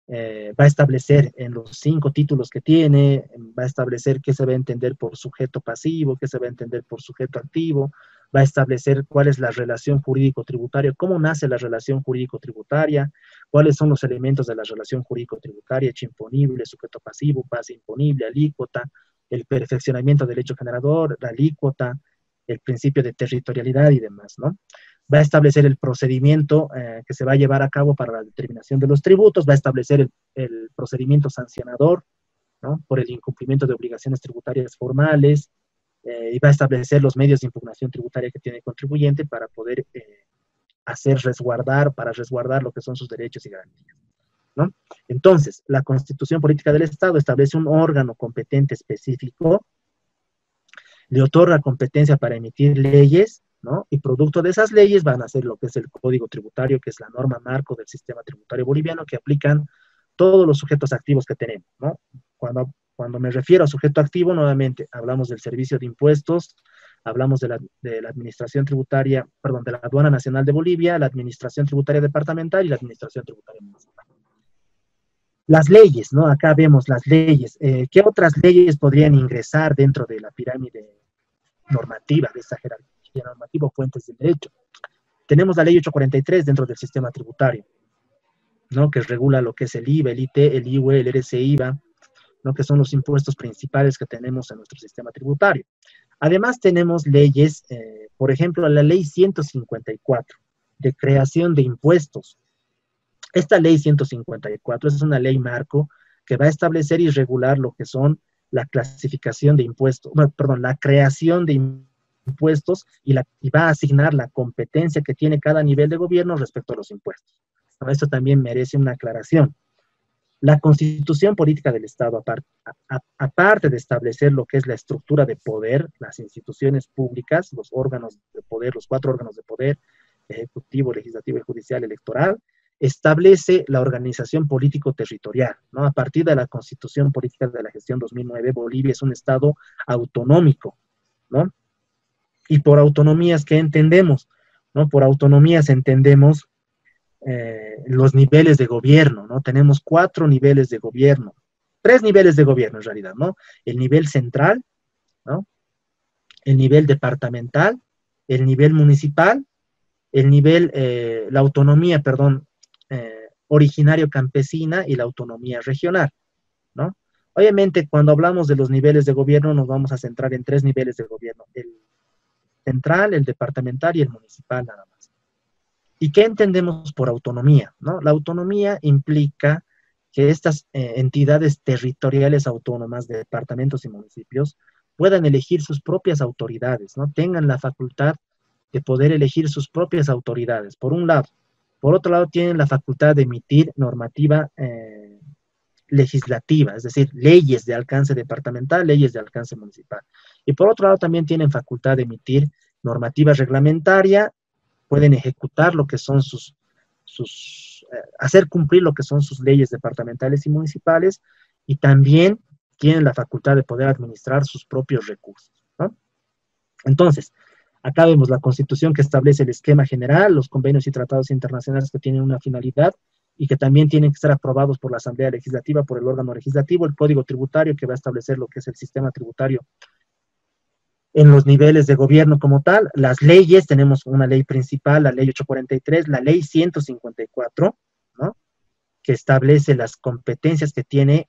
Va a establecer en los 5 títulos que tiene, va a establecer qué se va a entender por sujeto pasivo, qué se va a entender por sujeto activo, va a establecer cuál es la relación jurídico-tributaria, cómo nace la relación jurídico-tributaria, cuáles son los elementos de la relación jurídico-tributaria, hecho imponible, sujeto pasivo, base imponible, alícuota, el perfeccionamiento del hecho generador, la alícuota, el principio de territorialidad y demás, ¿no? va a establecer el procedimiento que se va a llevar a cabo para la determinación de los tributos, va a establecer el procedimiento sancionador, ¿no?, por el incumplimiento de obligaciones tributarias formales, y va a establecer los medios de impugnación tributaria que tiene el contribuyente para poder resguardar lo que son sus derechos y garantías, ¿no? Entonces, la Constitución Política del Estado establece un órgano competente específico, le otorga competencia para emitir leyes, ¿no? Y producto de esas leyes van a ser lo que es el Código Tributario, que es la norma marco del sistema tributario boliviano, que aplican todos los sujetos activos que tenemos, ¿no? Cuando me refiero a sujeto activo, nuevamente, hablamos del servicio de impuestos, hablamos de la administración tributaria, perdón, de la Aduana Nacional de Bolivia, la administración tributaria departamental y la administración tributaria municipal. Las leyes, ¿no? Acá vemos las leyes. ¿Qué otras leyes podrían ingresar dentro de la pirámide normativa, de esta jerarquía normativa o fuentes del derecho? Tenemos la ley 843 dentro del sistema tributario, ¿no?, que regula lo que es el IVA, el IT, el IUE, el RC-IVA, ¿no?, que son los impuestos principales que tenemos en nuestro sistema tributario. Además tenemos leyes, por ejemplo, la ley 154, de creación de impuestos. Esta ley 154 es una ley marco que va a establecer y regular lo que son la clasificación de impuestos, la creación de impuestos y va a asignar la competencia que tiene cada nivel de gobierno respecto a los impuestos. Esto también merece una aclaración. La Constitución Política del Estado, aparte de establecer lo que es la estructura de poder, las instituciones públicas, los órganos de poder, los 4 órganos de poder, ejecutivo, legislativo, judicial, electoral, establece la organización político-territorial, ¿no? A partir de la Constitución Política de la Gestión 2009, Bolivia es un Estado autonómico, ¿no? Y por autonomías, ¿qué entendemos? ¿No? Por autonomías entendemos los niveles de gobierno, ¿no? Tenemos 4 niveles de gobierno, 3 niveles de gobierno en realidad, ¿no? El nivel central, ¿no?, el nivel departamental, el nivel municipal, el nivel, la autonomía, perdón, originario campesina y la autonomía regional, ¿no? Obviamente, cuando hablamos de los niveles de gobierno, nos vamos a centrar en 3 niveles de gobierno, el central, el departamental y el municipal nada más. ¿Y qué entendemos por autonomía, ¿no? La autonomía implica que estas entidades territoriales autónomas de departamentos y municipios puedan elegir sus propias autoridades, ¿no? Tengan la facultad de poder elegir sus propias autoridades, por un lado. Por otro lado, tienen la facultad de emitir normativa legislativa, es decir, leyes de alcance departamental, leyes de alcance municipal. Y por otro lado, también tienen facultad de emitir normativa reglamentaria, pueden ejecutar lo que son hacer cumplir lo que son sus leyes departamentales y municipales, y también tienen la facultad de poder administrar sus propios recursos, ¿no? Entonces, acá vemos la Constitución que establece el esquema general, los convenios y tratados internacionales que tienen una finalidad y que también tienen que ser aprobados por la Asamblea Legislativa, por el órgano legislativo, el Código Tributario que va a establecer lo que es el sistema tributario en los niveles de gobierno como tal. Las leyes, tenemos una ley principal, la ley 843, la ley 154, ¿no?, que establece las competencias que tiene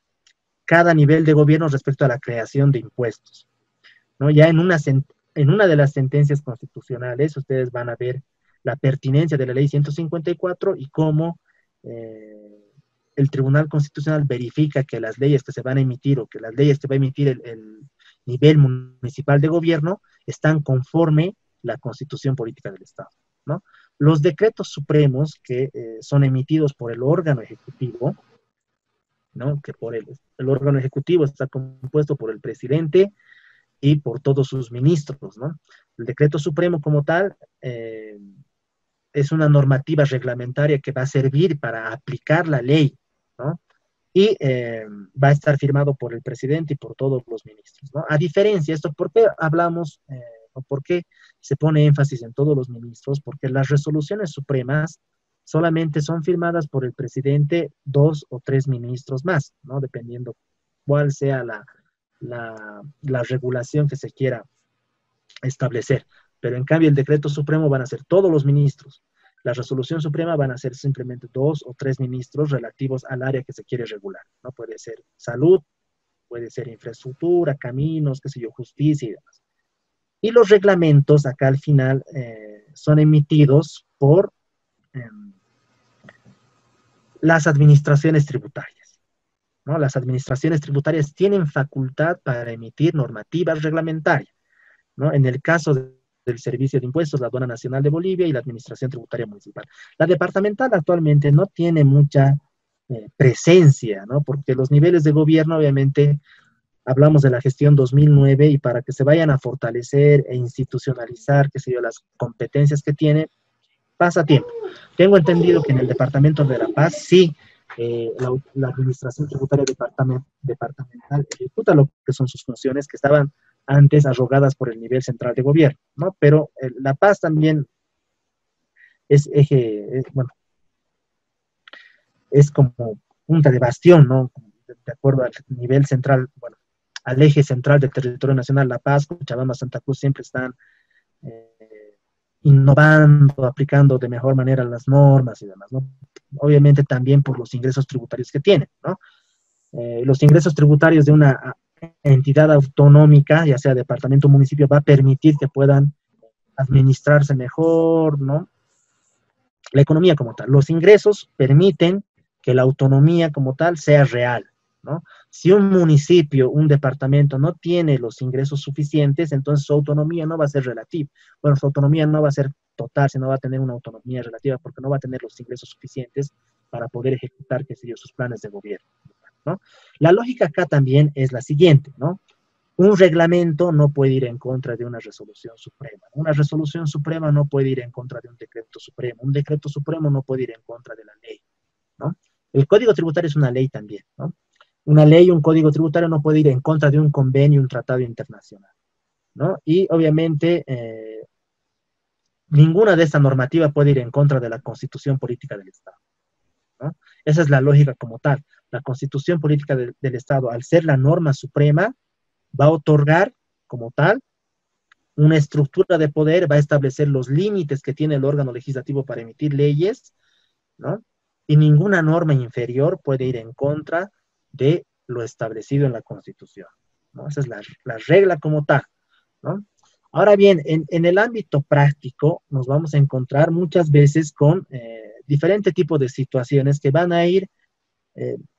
cada nivel de gobierno respecto a la creación de impuestos, ¿no? Ya en una de las sentencias constitucionales, ustedes van a ver la pertinencia de la ley 154 y cómo el Tribunal Constitucional verifica que las leyes que se van a emitir o que las leyes que va a emitir el nivel municipal de gobierno están conforme la Constitución Política del Estado, ¿no? Los decretos supremos que son emitidos por el órgano ejecutivo, ¿no?, que por el órgano ejecutivo está compuesto por el presidente y por todos sus ministros, ¿no? El decreto supremo como tal es una normativa reglamentaria que va a servir para aplicar la ley, ¿no? Y va a estar firmado por el presidente y por todos los ministros, ¿no? A diferencia, esto, ¿por qué hablamos o por qué se pone énfasis en todos los ministros? Porque las resoluciones supremas solamente son firmadas por el presidente, 2 o 3 ministros más, ¿no? Dependiendo cuál sea la regulación que se quiera establecer. Pero en cambio el decreto supremo van a ser todos los ministros. La resolución suprema van a ser simplemente 2 o 3 ministros relativos al área que se quiere regular, ¿no? Puede ser salud, puede ser infraestructura, caminos, qué sé yo, justicia y demás. Y los reglamentos, acá al final, son emitidos por las administraciones tributarias, ¿no? Las administraciones tributarias tienen facultad para emitir normativas reglamentarias, ¿no? En el caso del Servicio de Impuestos, la Aduana Nacional de Bolivia y la Administración Tributaria Municipal. La departamental actualmente no tiene mucha presencia, ¿no? Porque los niveles de gobierno, obviamente, hablamos de la gestión 2009 y para que se vayan a fortalecer e institucionalizar, qué sé yo, las competencias que tiene, pasa tiempo. Tengo entendido que en el Departamento de La Paz, sí, la Administración Tributaria Departamental ejecuta lo que son sus funciones que estaban antes arrogadas por el nivel central de gobierno, ¿no? Pero La Paz también es bueno, es como punta de bastión, ¿no? De acuerdo al nivel central, bueno, al eje central del territorio nacional, La Paz, Cochabamba, Santa Cruz siempre están innovando, aplicando de mejor manera las normas y demás, ¿no? Obviamente también por los ingresos tributarios que tienen, ¿no? Los ingresos tributarios de una entidad autonómica, ya sea departamento o municipio, va a permitir que puedan administrarse mejor, ¿no? La economía como tal. Los ingresos permiten que la autonomía como tal sea real, ¿no? Si un municipio, un departamento no tiene los ingresos suficientes, entonces su autonomía no va a ser relativa. Bueno, su autonomía no va a ser total, sino va a tener una autonomía relativa porque no va a tener los ingresos suficientes para poder ejecutar, qué sé yo, sus planes de gobierno, ¿no? La lógica acá también es la siguiente, ¿no? Un reglamento no puede ir en contra de una resolución suprema. Una resolución suprema no puede ir en contra de un decreto supremo. Un decreto supremo no puede ir en contra de la ley, ¿no? El Código Tributario es una ley también, ¿no? Una ley, un código tributario no puede ir en contra de un convenio, un tratado internacional, ¿no? Y obviamente ninguna de estas normativas puede ir en contra de la Constitución Política del Estado, ¿no? Esa es la lógica como tal. La Constitución Política del Estado, al ser la norma suprema, va a otorgar como tal una estructura de poder, va a establecer los límites que tiene el órgano legislativo para emitir leyes, ¿no? Y ninguna norma inferior puede ir en contra de lo establecido en la Constitución, ¿no? Esa es la regla como tal, ¿no? Ahora bien, en el ámbito práctico nos vamos a encontrar muchas veces con diferente tipo de situaciones que van a ir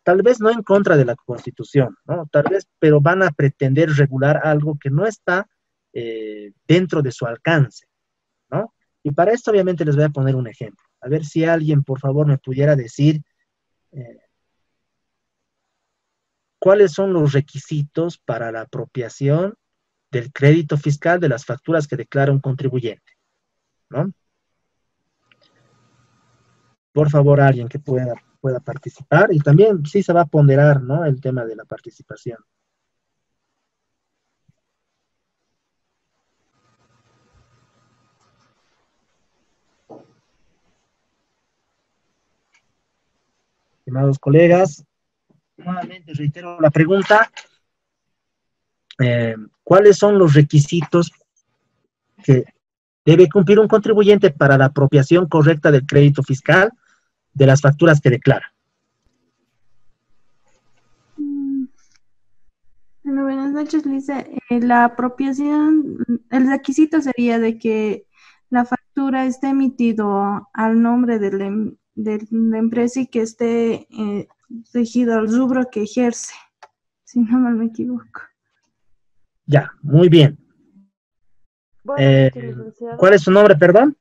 tal vez no en contra de la Constitución, ¿no? Tal vez, pero van a pretender regular algo que no está dentro de su alcance, ¿no? Y para esto obviamente les voy a poner un ejemplo. A ver si alguien, por favor, me pudiera decir cuáles son los requisitos para la apropiación del crédito fiscal de las facturas que declara un contribuyente, ¿no? Por favor, alguien que pueda participar, y también sí se va a ponderar, ¿no?, el tema de la participación. Estimados colegas, nuevamente reitero la pregunta. ¿Cuáles son los requisitos que debe cumplir un contribuyente para la apropiación correcta del crédito fiscal de las facturas que declara? Bueno, buenas noches, Lisa. La apropiación, el requisito sería de que la factura esté emitido al nombre de la empresa y que esté regido al rubro que ejerce, si no mal me equivoco. Ya, muy bien. ¿Cuál es su nombre, perdón?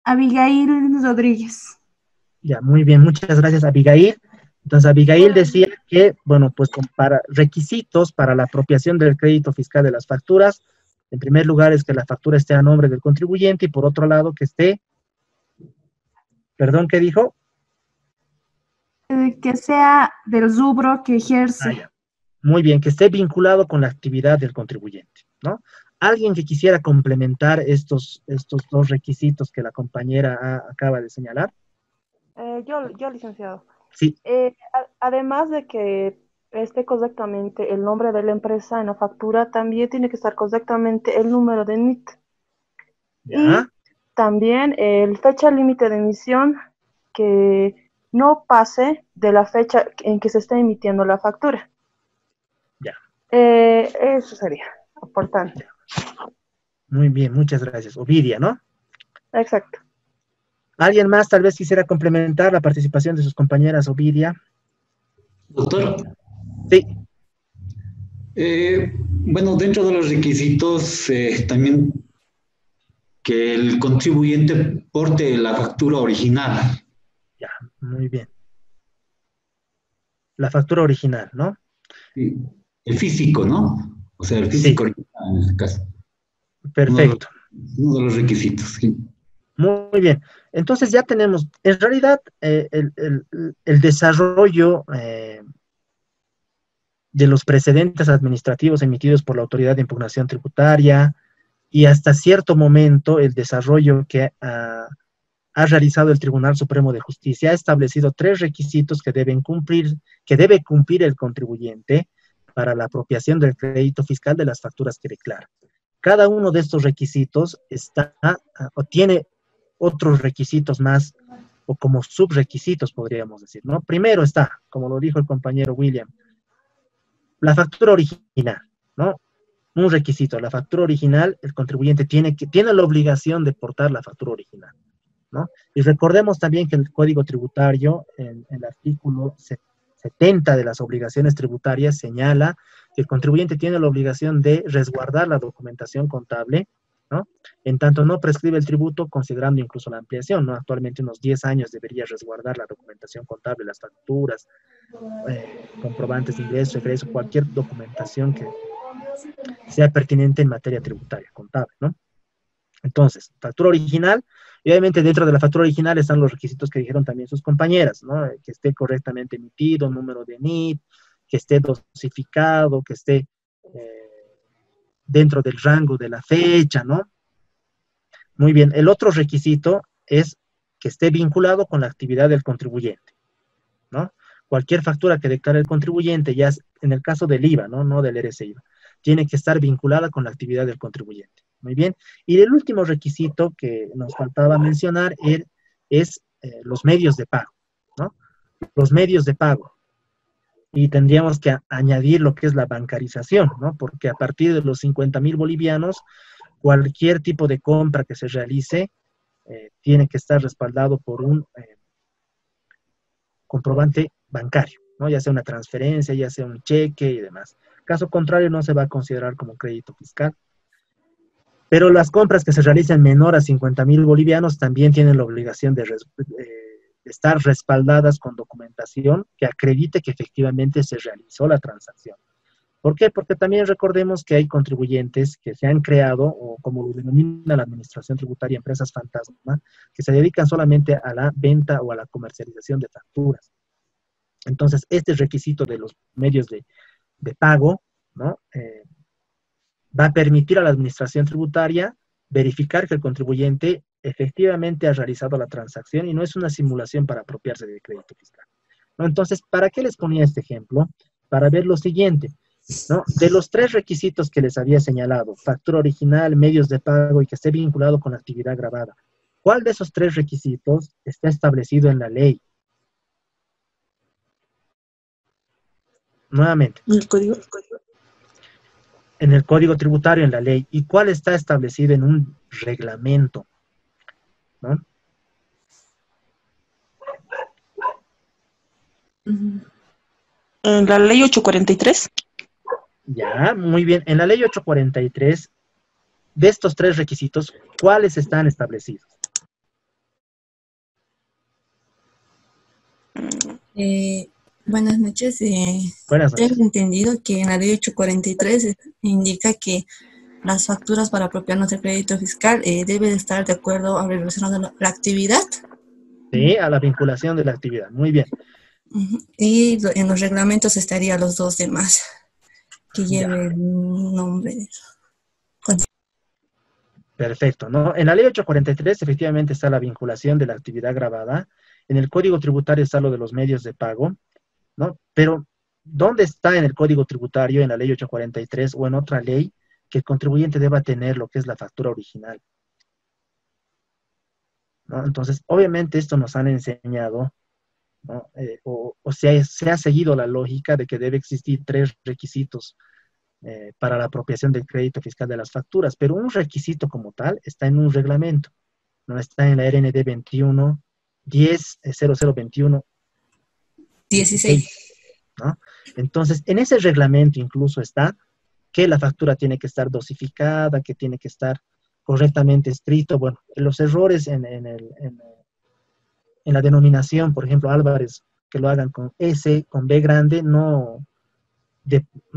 Abigail Rodríguez. Ya, muy bien, muchas gracias, Abigail. Entonces, Abigail decía que, bueno, pues para requisitos para la apropiación del crédito fiscal de las facturas, en primer lugar es que la factura esté a nombre del contribuyente y por otro lado que esté, perdón, ¿qué dijo? Que sea del rubro que ejerce. Muy bien, que esté vinculado con la actividad del contribuyente, ¿no? ¿Alguien que quisiera complementar estos dos requisitos que la compañera acaba de señalar? Yo, licenciado. Sí. Además de que esté correctamente el nombre de la empresa en la factura, también tiene que estar correctamente el número de NIT. ¿Ya? Y también el fecha límite de emisión que no pase de la fecha en que se está emitiendo la factura. Ya. Eso sería importante. Muy bien, muchas gracias. Ovidia, ¿no? Exacto. ¿Alguien más tal vez quisiera complementar la participación de sus compañeras, Ovidia? Doctor. Sí. Bueno, dentro de los requisitos también que el contribuyente porte la factura original. Ya, muy bien. La factura original, ¿no? Sí, el físico, ¿no? O sea, el físico Sí. original en este caso. Perfecto. Uno de los requisitos, sí. Muy bien. Entonces ya tenemos, en realidad, el desarrollo de los precedentes administrativos emitidos por la Autoridad de Impugnación Tributaria y hasta cierto momento el desarrollo que ha realizado el Tribunal Supremo de Justicia ha establecido 3 requisitos que debe cumplir el contribuyente para la apropiación del crédito fiscal de las facturas que declara. Cada uno de estos requisitos o tiene otros requisitos más, o como subrequisitos podríamos decir, ¿no? Primero está, como lo dijo el compañero William, la factura original, ¿no? Un requisito, la factura original, el contribuyente tiene la obligación de portar la factura original, ¿no? Y recordemos también que el Código Tributario, en el artículo 70 de las obligaciones tributarias, señala que el contribuyente tiene la obligación de resguardar la documentación contable, ¿no? En tanto no prescribe el tributo, considerando incluso la ampliación, ¿no? Actualmente unos 10 años debería resguardar la documentación contable, las facturas, comprobantes de ingreso, egreso, cualquier documentación que sea pertinente en materia tributaria, contable, ¿no? Entonces, factura original, y obviamente dentro de la factura original están los requisitos que dijeron también sus compañeras, ¿no? Que esté correctamente emitido, número de NIT, que esté dosificado, que esté dentro del rango de la fecha, ¿no? Muy bien, el otro requisito es que esté vinculado con la actividad del contribuyente, ¿no? Cualquier factura que declare el contribuyente, ya en el caso del IVA, ¿no? No del RSIVA, tiene que estar vinculada con la actividad del contribuyente. Muy bien. Y el último requisito que nos faltaba mencionar es los medios de pago, ¿no? Los medios de pago. Y tendríamos que añadir lo que es la bancarización, ¿no? Porque a partir de los 50,000 bolivianos, cualquier tipo de compra que se realice tiene que estar respaldado por un comprobante bancario, ¿no? Ya sea una transferencia, ya sea un cheque y demás. Caso contrario, no se va a considerar como crédito fiscal. Pero las compras que se realicen menor a 50,000 bolivianos también tienen la obligación de estar respaldadas con documentación que acredite que efectivamente se realizó la transacción. ¿Por qué? Porque también recordemos que hay contribuyentes que se han creado, o como lo denomina la administración tributaria, empresas fantasma, que se dedican solamente a la venta o a la comercialización de facturas. Entonces, este requisito de los medios de pago, ¿no? Va a permitir a la administración tributaria verificar que el contribuyente efectivamente ha realizado la transacción y no es una simulación para apropiarse del crédito fiscal, ¿no? Entonces, ¿para qué les ponía este ejemplo? Para ver lo siguiente, ¿no? De los 3 requisitos que les había señalado, factura original, medios de pago y que esté vinculado con la actividad grabada, ¿cuál de esos 3 requisitos está establecido en la ley? Nuevamente. ¿El código? En el Código Tributario, en la ley, y cuál está establecido en un reglamento, ¿no? En la ley 843. Ya, muy bien. En la ley 843, de estos 3 requisitos, ¿cuáles están establecidos? Buenas noches. Buenas noches. Tengo entendido que en la ley 843 indica que las facturas para apropiarnos del crédito fiscal deben estar de acuerdo a la relación de la actividad. Sí, a la vinculación de la actividad. Muy bien. Y en los reglamentos estarían los 2 demás, que lleve el nombre de eso. Perfecto, ¿no? En la ley 843 efectivamente está la vinculación de la actividad grabada. En el Código Tributario está lo de los medios de pago, ¿no? Pero, ¿dónde está en el Código Tributario, en la ley 843 o en otra ley, que el contribuyente deba tener lo que es la factura original? ¿No? Entonces, obviamente esto nos han enseñado, ¿no? Se ha seguido la lógica de que debe existir 3 requisitos para la apropiación del crédito fiscal de las facturas, pero un requisito como tal está en un reglamento, no está en la RND 21 0021 16, ¿no? Entonces, en ese reglamento incluso está que la factura tiene que estar dosificada, que tiene que estar correctamente escrito. Bueno, los errores en la denominación, por ejemplo, Álvarez, que lo hagan con S, con B grande, no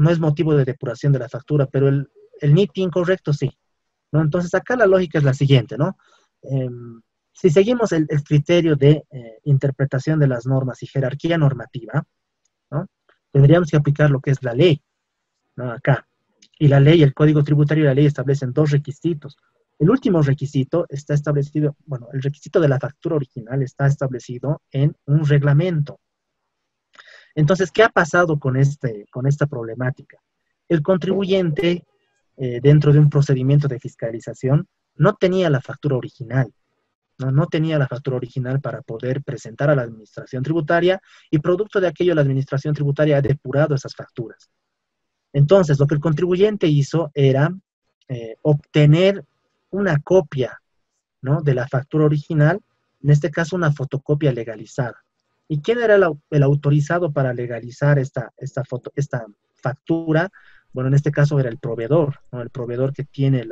es motivo de depuración de la factura, pero el NIT incorrecto sí, ¿no? Entonces, acá la lógica es la siguiente, ¿no? Si seguimos el criterio de interpretación de las normas y jerarquía normativa, ¿no? Tendríamos que aplicar lo que es la ley, ¿no? Acá. Y la ley, el Código Tributario y la ley establecen dos requisitos. El último requisito está establecido, bueno, el requisito de la factura original está establecido en un reglamento. Entonces, ¿qué ha pasado con esta problemática? El contribuyente, dentro de un procedimiento de fiscalización, no tenía la factura original. No tenía la factura original para poder presentar a la administración tributaria, y producto de aquello la administración tributaria ha depurado esas facturas. Entonces, lo que el contribuyente hizo era obtener una copia, ¿no?, de la factura original, en este caso una fotocopia legalizada. ¿Y quién era el autorizado para legalizar esta factura? Bueno, en este caso era el proveedor, ¿no? El proveedor que tiene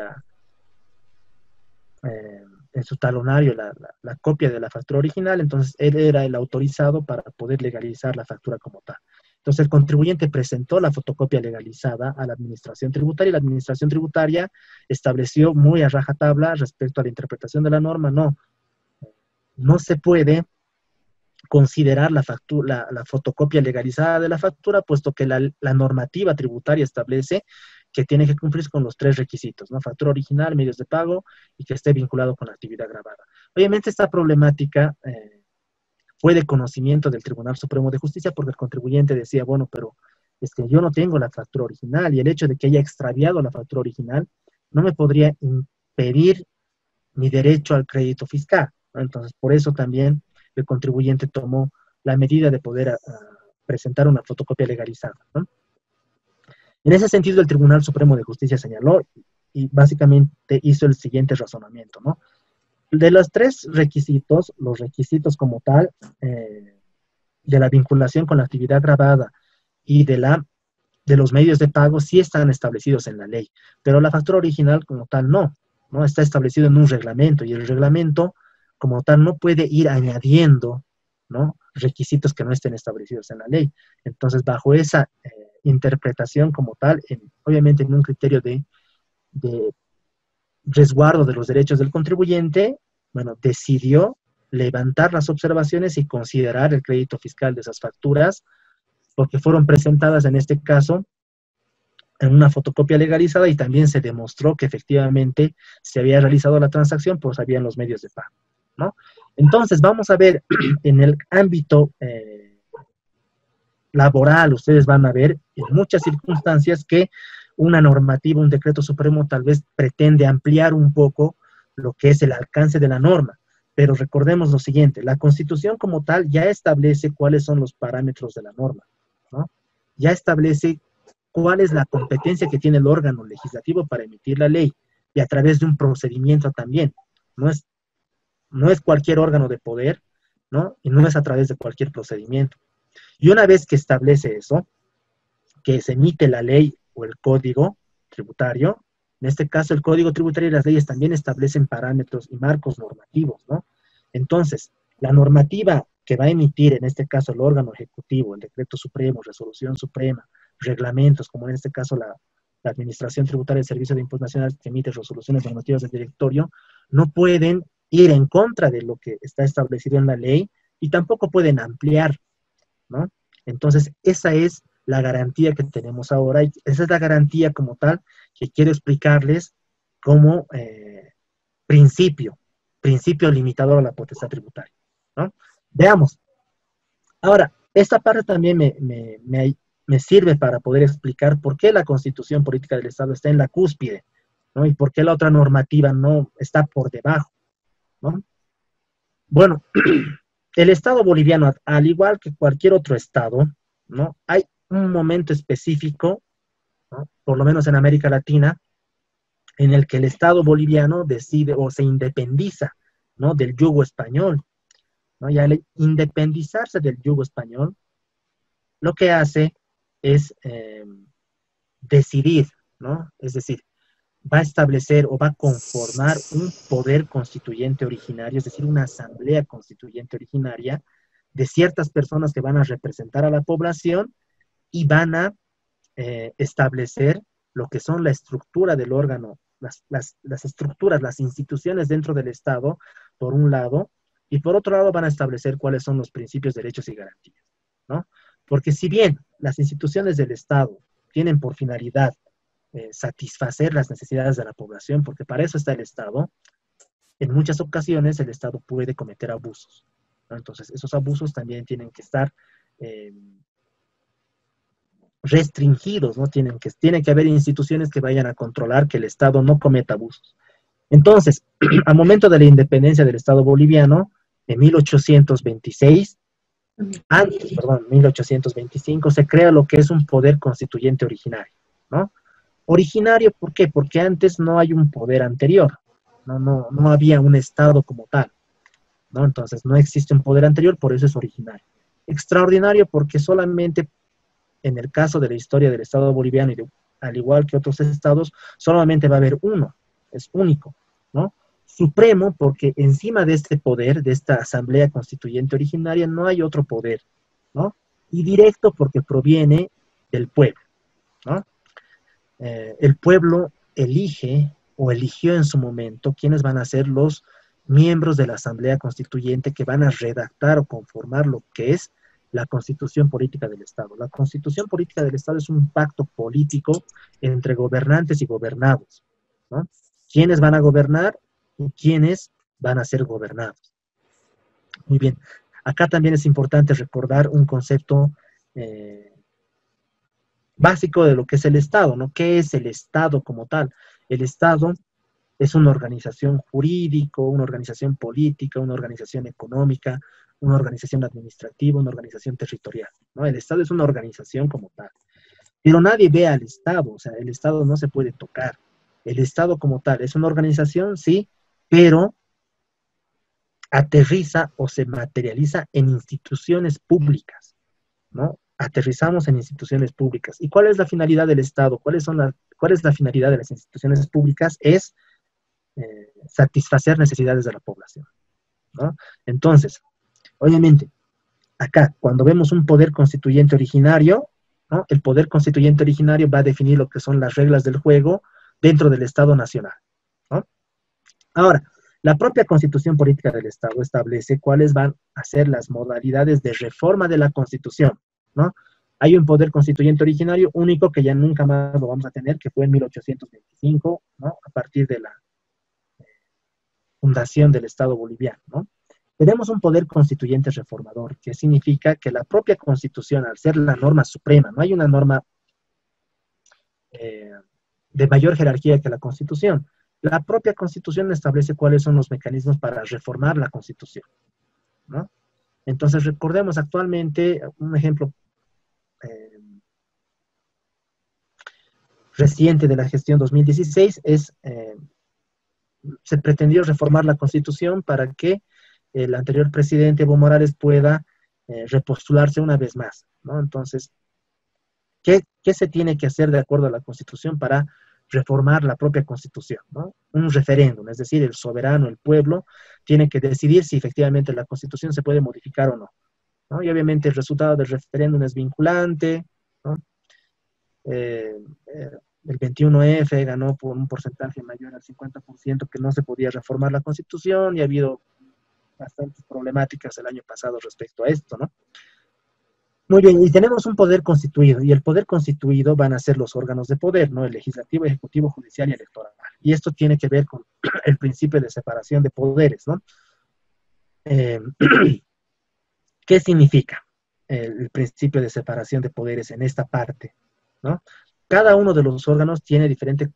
en su talonario la copia de la factura original. Entonces él era el autorizado para poder legalizar la factura como tal. Entonces el contribuyente presentó la fotocopia legalizada a la administración tributaria, y la administración tributaria estableció muy a rajatabla respecto a la interpretación de la norma: no se puede considerar la fotocopia legalizada de la factura, puesto que la normativa tributaria establece que tiene que cumplirse con los tres requisitos, ¿no? Factura original, medios de pago, y que esté vinculado con la actividad grabada. Obviamente esta problemática fue de conocimiento del Tribunal Supremo de Justicia, porque el contribuyente decía, bueno, pero es que yo no tengo la factura original, y el hecho de que haya extraviado la factura original no me podría impedir mi derecho al crédito fiscal, ¿no? Entonces, por eso también el contribuyente tomó la medida de poder presentar una fotocopia legalizada, ¿no? En ese sentido, el Tribunal Supremo de Justicia señaló y básicamente hizo el siguiente razonamiento, ¿no? De los tres requisitos, los requisitos como tal, de la vinculación con la actividad grabada y de los medios de pago, sí están establecidos en la ley, pero la factura original como tal no está establecido en un reglamento, y el reglamento como tal no puede ir añadiendo, ¿no?, requisitos que no estén establecidos en la ley. Entonces, bajo esa interpretación como tal, obviamente en un criterio de resguardo de los derechos del contribuyente, bueno, decidió levantar las observaciones y considerar el crédito fiscal de esas facturas, porque fueron presentadas en este caso en una fotocopia legalizada, y también se demostró que efectivamente se había realizado la transacción, pues habían los medios de pago, ¿no? Entonces, vamos a ver en el ámbito laboral, ustedes van a ver en muchas circunstancias que una normativa, un decreto supremo tal vez pretende ampliar un poco lo que es el alcance de la norma, pero recordemos lo siguiente: la Constitución como tal ya establece cuáles son los parámetros de la norma, ¿no? Ya establece cuál es la competencia que tiene el órgano legislativo para emitir la ley, y a través de un procedimiento también. No es cualquier órgano de poder, ¿no? Y no es a través de cualquier procedimiento. Y una vez que establece eso, que se emite la ley o el código tributario, en este caso el Código Tributario y las leyes también establecen parámetros y marcos normativos, ¿no? Entonces, la normativa que va a emitir, en este caso el órgano ejecutivo, el decreto supremo, resolución suprema, reglamentos, como en este caso la Administración Tributaria del Servicio de Impuestos Nacionales, que emite resoluciones normativas del directorio, no pueden ir en contra de lo que está establecido en la ley, y tampoco pueden ampliar, ¿no? Entonces, esa es la garantía que tenemos ahora, y esa es la garantía como tal que quiero explicarles como principio limitador a la potestad tributaria, ¿no? Veamos. Ahora, esta parte también me sirve para poder explicar por qué la Constitución Política del Estado está en la cúspide, ¿no? Y por qué la otra normativa no está por debajo, ¿no? Bueno, el Estado boliviano, al igual que cualquier otro Estado, ¿no?, hay un momento específico ¿no? Por lo menos en América Latina, en el que el Estado boliviano decide o se independiza, ¿no?, del yugo español, ¿no? Y al independizarse del yugo español, lo que hace es decidir, ¿no? Es decir, va a establecer o va a conformar un poder constituyente originario, es decir, una asamblea constituyente originaria de ciertas personas que van a representar a la población y van a establecer lo que son la estructura del órgano, las estructuras, las instituciones dentro del Estado, por un lado, y por otro lado van a establecer cuáles son los principios, derechos y garantías, ¿no? Porque si bien las instituciones del Estado tienen por finalidad satisfacer las necesidades de la población, porque para eso está el Estado, en muchas ocasiones el Estado puede cometer abusos, ¿no? Entonces, esos abusos también tienen que estar restringidos, ¿no? Tienen que haber instituciones que vayan a controlar que el Estado no cometa abusos. Entonces, al momento de la independencia del Estado boliviano, en 1826, 1825, se crea lo que es un poder constituyente originario, ¿no? Originario, ¿por qué? Porque antes no hay un poder anterior, no había un Estado como tal, ¿no? Entonces no existe un poder anterior, por eso es originario. Extraordinario porque solamente en el caso de la historia del Estado boliviano, al igual que otros estados, solamente va a haber uno, es único, ¿no? Supremo porque encima de este poder, de esta asamblea constituyente originaria, no hay otro poder, ¿no? Y directo porque proviene del pueblo, ¿no? El pueblo elige o eligió en su momento quiénes van a ser los miembros de la Asamblea Constituyente que van a redactar o conformar lo que es la Constitución Política del Estado. La Constitución Política del Estado es un pacto político entre gobernantes y gobernados, ¿no? ¿Quiénes van a gobernar y quiénes van a ser gobernados? Muy bien. Acá también es importante recordar un concepto básico de lo que es el Estado, ¿no? ¿Qué es el Estado como tal? El Estado es una organización jurídica, una organización política, una organización económica, una organización administrativa, una organización territorial, ¿no? El Estado es una organización como tal. Pero nadie ve al Estado, o sea, el Estado no se puede tocar. El Estado como tal es una organización, sí, pero aterriza o se materializa en instituciones públicas, ¿no? Aterrizamos en instituciones públicas. ¿Y cuál es la finalidad del Estado? ¿Cuál es la finalidad de las instituciones públicas? Es satisfacer necesidades de la población, ¿no? Entonces, obviamente, acá, cuando vemos un poder constituyente originario, ¿no? El poder constituyente originario va a definir lo que son las reglas del juego dentro del Estado nacional, ¿no? Ahora, la propia Constitución Política del Estado establece cuáles van a ser las modalidades de reforma de la Constitución, ¿no? Hay un poder constituyente originario único que ya nunca más lo vamos a tener, que fue en 1825, ¿no? A partir de la fundación del Estado boliviano, ¿no? Tenemos un poder constituyente reformador, que significa que la propia Constitución, al ser la norma suprema, no hay una norma de mayor jerarquía que la Constitución. La propia Constitución establece cuáles son los mecanismos para reformar la Constitución, ¿no? Entonces, recordemos actualmente, un ejemplo reciente de la gestión 2016 es, se pretendió reformar la Constitución para que el anterior presidente Evo Morales pueda repostularse una vez más, ¿no? Entonces, ¿qué se tiene que hacer de acuerdo a la Constitución para reformar la propia Constitución, ¿no? Un referéndum, es decir, el soberano, el pueblo, tiene que decidir si efectivamente la Constitución se puede modificar o no, ¿no? Y obviamente el resultado del referéndum es vinculante, ¿no? El 21F ganó por un porcentaje mayor al 50% que no se podía reformar la Constitución, y ha habido bastantes problemáticas el año pasado respecto a esto, ¿no? Muy bien, y tenemos un poder constituido, y el poder constituido van a ser los órganos de poder, ¿no? El legislativo, ejecutivo, judicial y electoral. Y esto tiene que ver con el principio de separación de poderes, ¿no? ¿Qué significa el principio de separación de poderes en esta parte, ¿no? Cada uno de los órganos tiene diferente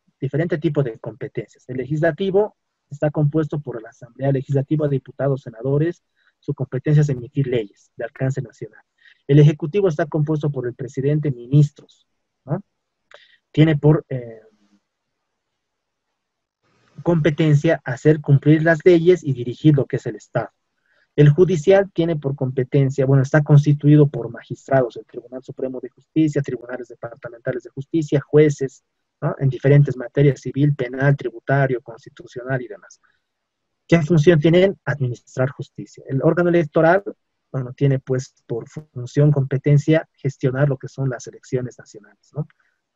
tipo de competencias. El legislativo está compuesto por la Asamblea Legislativa, diputados, senadores. Su competencia es emitir leyes de alcance nacional. El Ejecutivo está compuesto por el presidente, ministros, ¿no? tiene por competencia hacer cumplir las leyes y dirigir lo que es el Estado. El judicial tiene por competencia, bueno, está constituido por magistrados, el Tribunal Supremo de Justicia, tribunales departamentales de justicia, jueces, ¿no?, en diferentes materias: civil, penal, tributario, constitucional y demás. ¿Qué función tienen? Administrar justicia. El órgano electoral, bueno, tiene pues por función, competencia, gestionar lo que son las elecciones nacionales, ¿no?,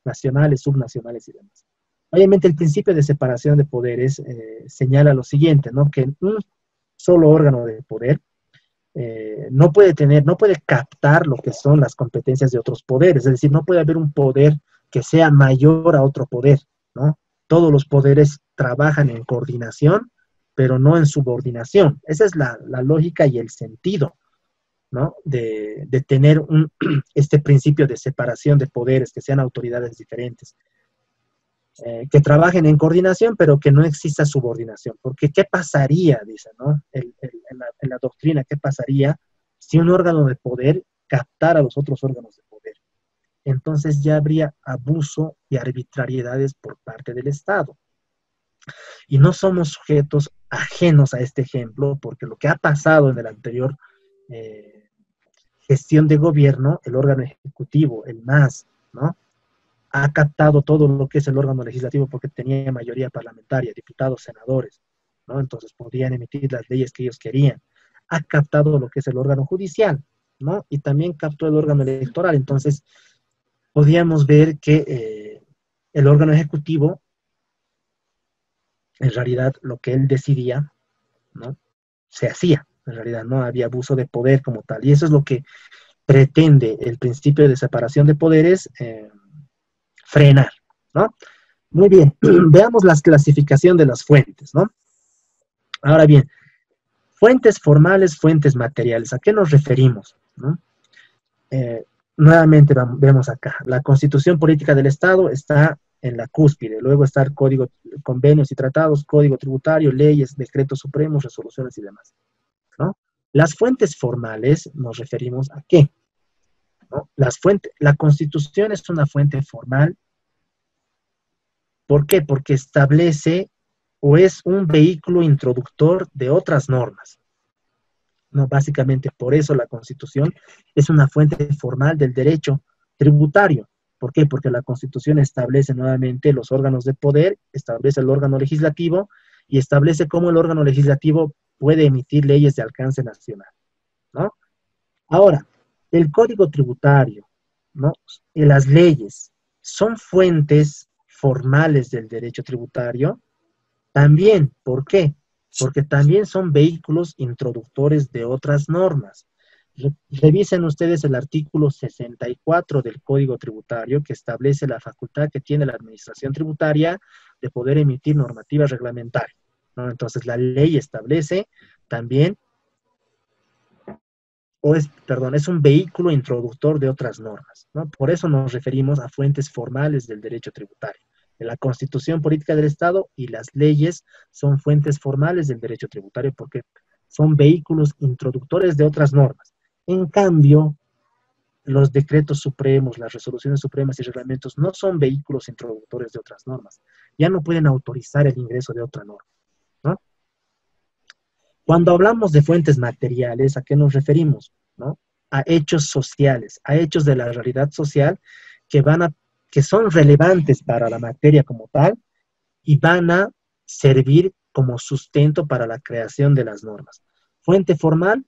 nacionales, subnacionales y demás. Obviamente el principio de separación de poderes señala lo siguiente, ¿no?, que un solo órgano de poder no puede captar lo que son las competencias de otros poderes, es decir, no puede haber un poder que sea mayor a otro poder, ¿no? Todos los poderes trabajan en coordinación, pero no en subordinación. Esa es la lógica y el sentido, ¿no?, de tener este principio de separación de poderes, que sean autoridades diferentes, que trabajen en coordinación, pero que no exista subordinación. Porque ¿qué pasaría, dice, ¿no?, en la doctrina, qué pasaría si un órgano de poder captara a los otros órganos de poder? Entonces ya habría abuso y arbitrariedades por parte del Estado. Y no somos sujetos ajenos a este ejemplo, porque lo que ha pasado en el anterior gestión de gobierno, el órgano ejecutivo, el MAS, ¿no?, ha captado todo lo que es el órgano legislativo porque tenía mayoría parlamentaria, diputados, senadores, ¿no? Entonces podían emitir las leyes que ellos querían. Ha captado lo que es el órgano judicial, ¿no? Y también captó el órgano electoral. Entonces podíamos ver que el órgano ejecutivo, en realidad, lo que él decidía, ¿no?, se hacía. En realidad no había abuso de poder como tal. Y eso es lo que pretende el principio de separación de poderes frenar, ¿no? Muy bien, veamos la clasificación de las fuentes, ¿no? Ahora bien, fuentes formales, fuentes materiales, ¿a qué nos referimos, ¿no? Nuevamente vemos acá, la Constitución Política del Estado está en la cúspide, luego está el Código, convenios y tratados, Código Tributario, leyes, decretos supremos, resoluciones y demás, ¿no? Las fuentes formales nos referimos a qué, ¿no? La Constitución es una fuente formal. ¿Por qué? Porque establece o es un vehículo introductor de otras normas. No, básicamente por eso la Constitución es una fuente formal del derecho tributario. ¿Por qué? Porque la Constitución establece nuevamente los órganos de poder, establece el órgano legislativo y establece cómo el órgano legislativo puede emitir leyes de alcance nacional, ¿no? Ahora, el Código Tributario, ¿no?, y las leyes son fuentes formales del derecho tributario también. ¿Por qué? Porque también son vehículos introductores de otras normas. Revisen ustedes el artículo 64 del Código Tributario, que establece la facultad que tiene la administración tributaria de poder emitir normativas reglamentarias, ¿no? Entonces la ley establece también, es un vehículo introductor de otras normas, ¿no? Por eso nos referimos a fuentes formales del derecho tributario. La Constitución Política del Estado y las leyes son fuentes formales del derecho tributario porque son vehículos introductores de otras normas. En cambio, los decretos supremos, las resoluciones supremas y reglamentos no son vehículos introductores de otras normas. Ya no pueden autorizar el ingreso de otra norma, ¿no? Cuando hablamos de fuentes materiales, ¿a qué nos referimos, ¿no? A hechos sociales, a hechos de la realidad social que son relevantes para la materia como tal y van a servir como sustento para la creación de las normas. Fuente formal,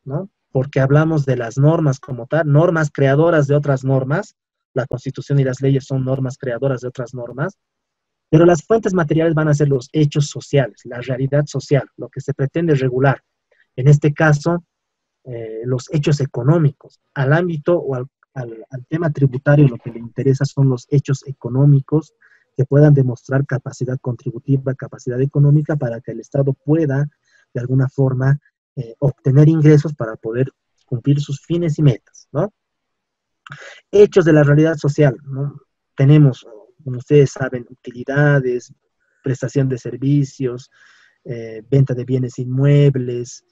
¿no?, porque hablamos de las normas como tal, normas creadoras de otras normas. La Constitución y las leyes son normas creadoras de otras normas, pero las fuentes materiales van a ser los hechos sociales, la realidad social, lo que se pretende regular. En este caso, los hechos económicos. Al ámbito o al tema tributario lo que le interesa son los hechos económicos que puedan demostrar capacidad contributiva, capacidad económica para que el Estado pueda, de alguna forma, obtener ingresos para poder cumplir sus fines y metas, ¿no? Hechos de la realidad social, ¿no? Tenemos, como ustedes saben, utilidades, prestación de servicios, venta de bienes inmuebles,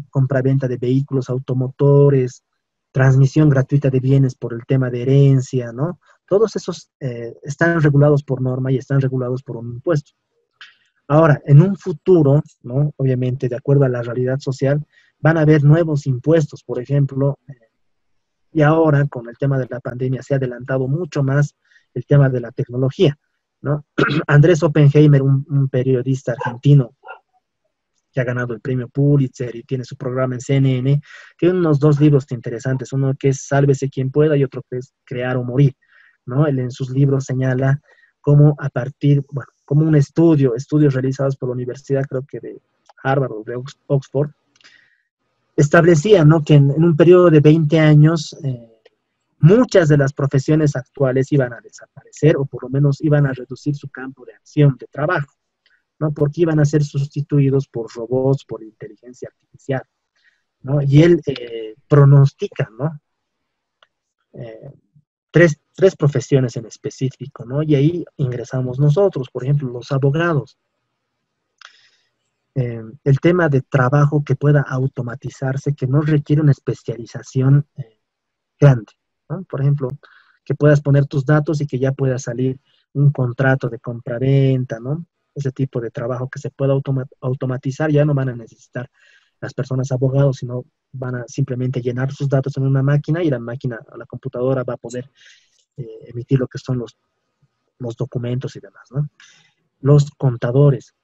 compra-venta de vehículos automotores, transmisión gratuita de bienes por el tema de herencia, ¿no? Todos esos están regulados por norma y están regulados por un impuesto. Ahora, en un futuro, ¿no? Obviamente, de acuerdo a la realidad social, van a haber nuevos impuestos, por ejemplo, y ahora con el tema de la pandemia se ha adelantado mucho más el tema de la tecnología, ¿no? Andrés Oppenheimer, un periodista argentino que ha ganado el premio Pulitzer y tiene su programa en CNN, tiene unos 2 libros interesantes, uno que es Sálvese quien pueda y otro que es Crear o morir, ¿no? Él en sus libros señala cómo a partir, bueno, como un estudios realizados por la universidad, creo que de Harvard o de Oxford, establecía, ¿no?, que en un periodo de 20 años muchas de las profesiones actuales iban a desaparecer o por lo menos iban a reducir su campo de acción, de trabajo, ¿no? Porque iban a ser sustituidos por robots, por inteligencia artificial, ¿no? Y él pronostica, ¿no? Tres profesiones en específico, ¿no? Y ahí ingresamos nosotros, por ejemplo, los abogados. El tema de trabajo que pueda automatizarse, que no requiere una especialización grande, ¿no? Por ejemplo, que puedas poner tus datos y que ya pueda salir un contrato de compra-venta, ¿no? Ese tipo de trabajo que se pueda automatizar, ya no van a necesitar las personas abogados, sino van a simplemente llenar sus datos en una máquina y la máquina, la computadora va a poder emitir lo que son los documentos y demás, ¿no? Los contadores,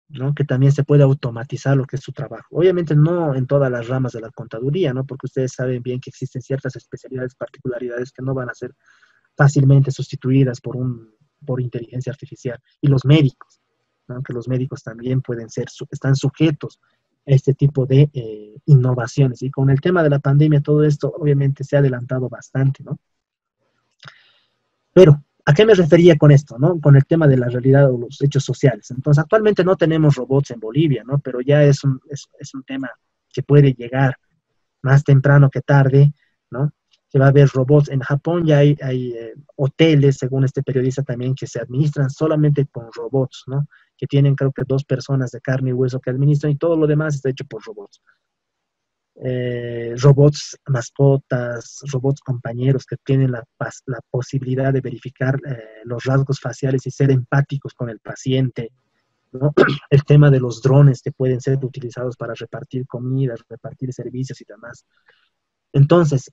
¿no? Que también se puede automatizar lo que es su trabajo. Obviamente no en todas las ramas de la contaduría, ¿no? Porque ustedes saben bien que existen ciertas especialidades, particularidades que no van a ser fácilmente sustituidas por inteligencia artificial. Y los médicos, ¿no? Que los médicos también están sujetos a este tipo de innovaciones. Y con el tema de la pandemia, todo esto obviamente se ha adelantado bastante, ¿no? Pero, ¿a qué me refería con esto, no? Con el tema de la realidad o los hechos sociales. Entonces, actualmente no tenemos robots en Bolivia, ¿no? Pero ya es un tema que puede llegar más temprano que tarde, ¿no? Que va a haber robots. En Japón ya hay hoteles, según este periodista también, que se administran solamente con robots, ¿no? Que tienen, creo que 2 personas de carne y hueso que administran y todo lo demás está hecho por robots. Robots mascotas, robots compañeros que tienen la posibilidad de verificar los rasgos faciales y ser empáticos con el paciente, ¿no? El tema de los drones que pueden ser utilizados para repartir comidas, repartir servicios y demás. Entonces,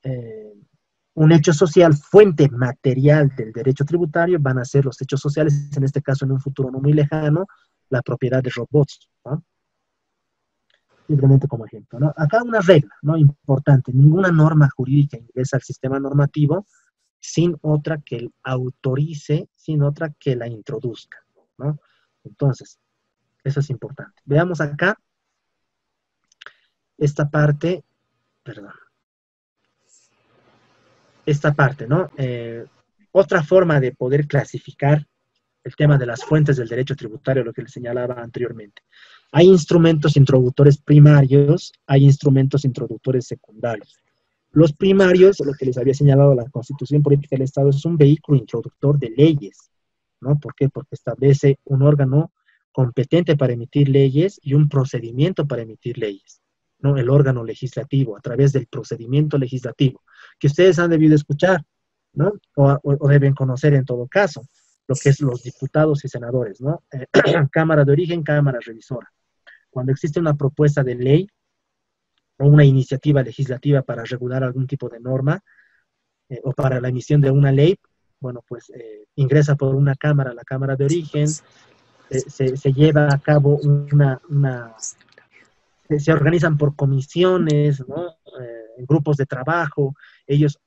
un hecho social, fuente material del derecho tributario, van a ser los hechos sociales, en este caso en un futuro no muy lejano, la propiedad de robots, ¿no? Simplemente como ejemplo, ¿no? Acá una regla, ¿no? Importante, ninguna norma jurídica ingresa al sistema normativo sin otra que autorice, sin otra que la introduzca, ¿no? Entonces, eso es importante. Veamos acá esta parte, ¿no? Otra forma de poder clasificar el tema de las fuentes del derecho tributario, lo que les señalaba anteriormente. Hay instrumentos introductores primarios, hay instrumentos introductores secundarios. Los primarios, lo que les había señalado la Constitución Política del Estado, es un vehículo introductor de leyes, ¿no? ¿Por qué? Porque establece un órgano competente para emitir leyes y un procedimiento para emitir leyes, ¿no? El órgano legislativo, a través del procedimiento legislativo, que ustedes han debido escuchar, ¿no? O deben conocer en todo caso, lo que es los diputados y senadores, ¿no? Cámara de origen, cámara revisora. Cuando existe una propuesta de ley o una iniciativa legislativa para regular algún tipo de norma o para la emisión de una ley, bueno, pues ingresa por una cámara, la cámara de origen, se lleva a cabo se organizan por comisiones, ¿no? Grupos de trabajo, ellos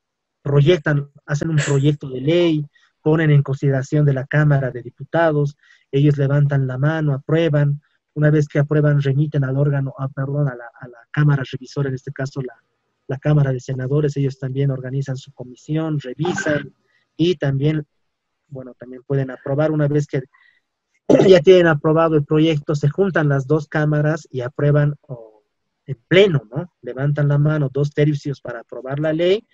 hacen un proyecto de ley, ponen en consideración de la Cámara de Diputados, ellos levantan la mano, aprueban, una vez que aprueban remiten al órgano, a la Cámara revisora, en este caso la Cámara de Senadores, ellos también organizan su comisión, revisan y también, bueno, también pueden aprobar. Una vez que ya tienen aprobado el proyecto, se juntan las 2 cámaras y aprueban en pleno, ¿no? Levantan la mano 2/3 para aprobar la ley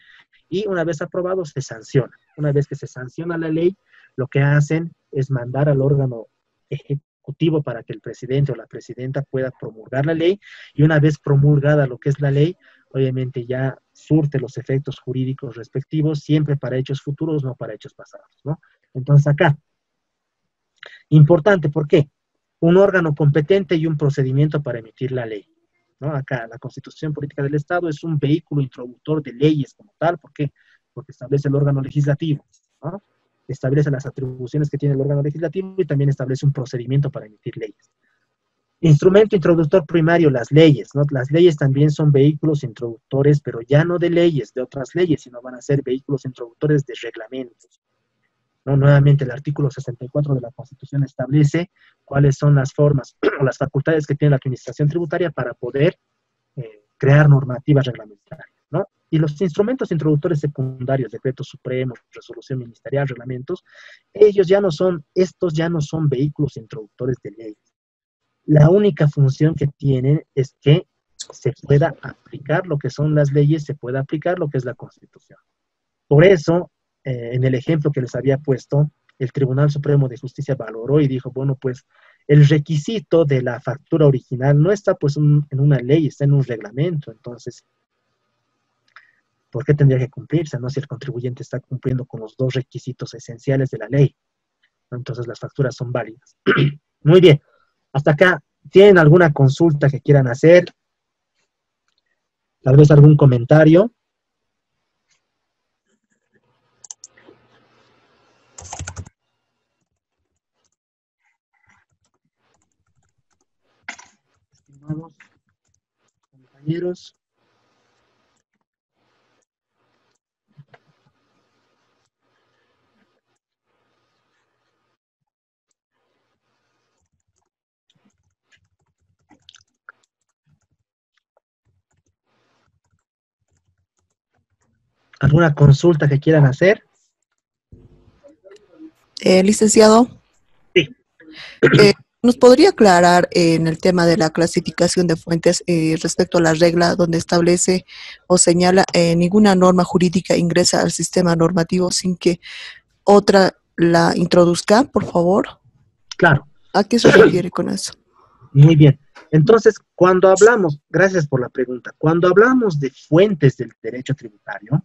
y una vez aprobado se sanciona. Una vez que se sanciona la ley, lo que hacen es mandar al órgano ejecutivo para que el presidente o la presidenta pueda promulgar la ley y una vez promulgada lo que es la ley, obviamente ya surte los efectos jurídicos respectivos, siempre para hechos futuros, no para hechos pasados, ¿no? Entonces acá, importante, ¿por qué? Un órgano competente y un procedimiento para emitir la ley, ¿no? Acá, la Constitución Política del Estado es un vehículo introductor de leyes como tal, ¿por qué? Porque establece el órgano legislativo, ¿no? Establece las atribuciones que tiene el órgano legislativo y también establece un procedimiento para emitir leyes. Instrumento introductor primario, las leyes, ¿no? Las leyes también son vehículos introductores, pero ya no de leyes, de otras leyes, sino van a ser vehículos introductores de reglamentos, ¿no? Nuevamente, el artículo 64 de la Constitución establece cuáles son las formas o las facultades que tiene la administración tributaria para poder crear normativas reglamentarias, ¿no? Y los instrumentos introductores secundarios, decretos supremos, resolución ministerial, reglamentos, estos ya no son vehículos introductores de leyes. La única función que tienen es que se pueda aplicar lo que son las leyes, se pueda aplicar lo que es la Constitución. Por eso, en el ejemplo que les había puesto, el Tribunal Supremo de Justicia valoró y dijo, bueno, pues el requisito de la factura original no está pues en una ley, está en un reglamento. Entonces, ¿por qué tendría que cumplirse, no? Si el contribuyente está cumpliendo con los dos requisitos esenciales de la ley, ¿no? Entonces las facturas son válidas. Muy bien. Hasta acá, ¿tienen alguna consulta que quieran hacer? Tal vez algún comentario. Estimados compañeros. ¿Alguna consulta que quieran hacer? Licenciado. Sí. ¿Nos podría aclarar en el tema de la clasificación de fuentes respecto a la regla donde establece o señala ninguna norma jurídica ingresa al sistema normativo sin que otra la introduzca, por favor? Claro. ¿A qué se refiere con eso? Muy bien. Entonces, cuando hablamos, gracias por la pregunta, cuando hablamos de fuentes del derecho tributario,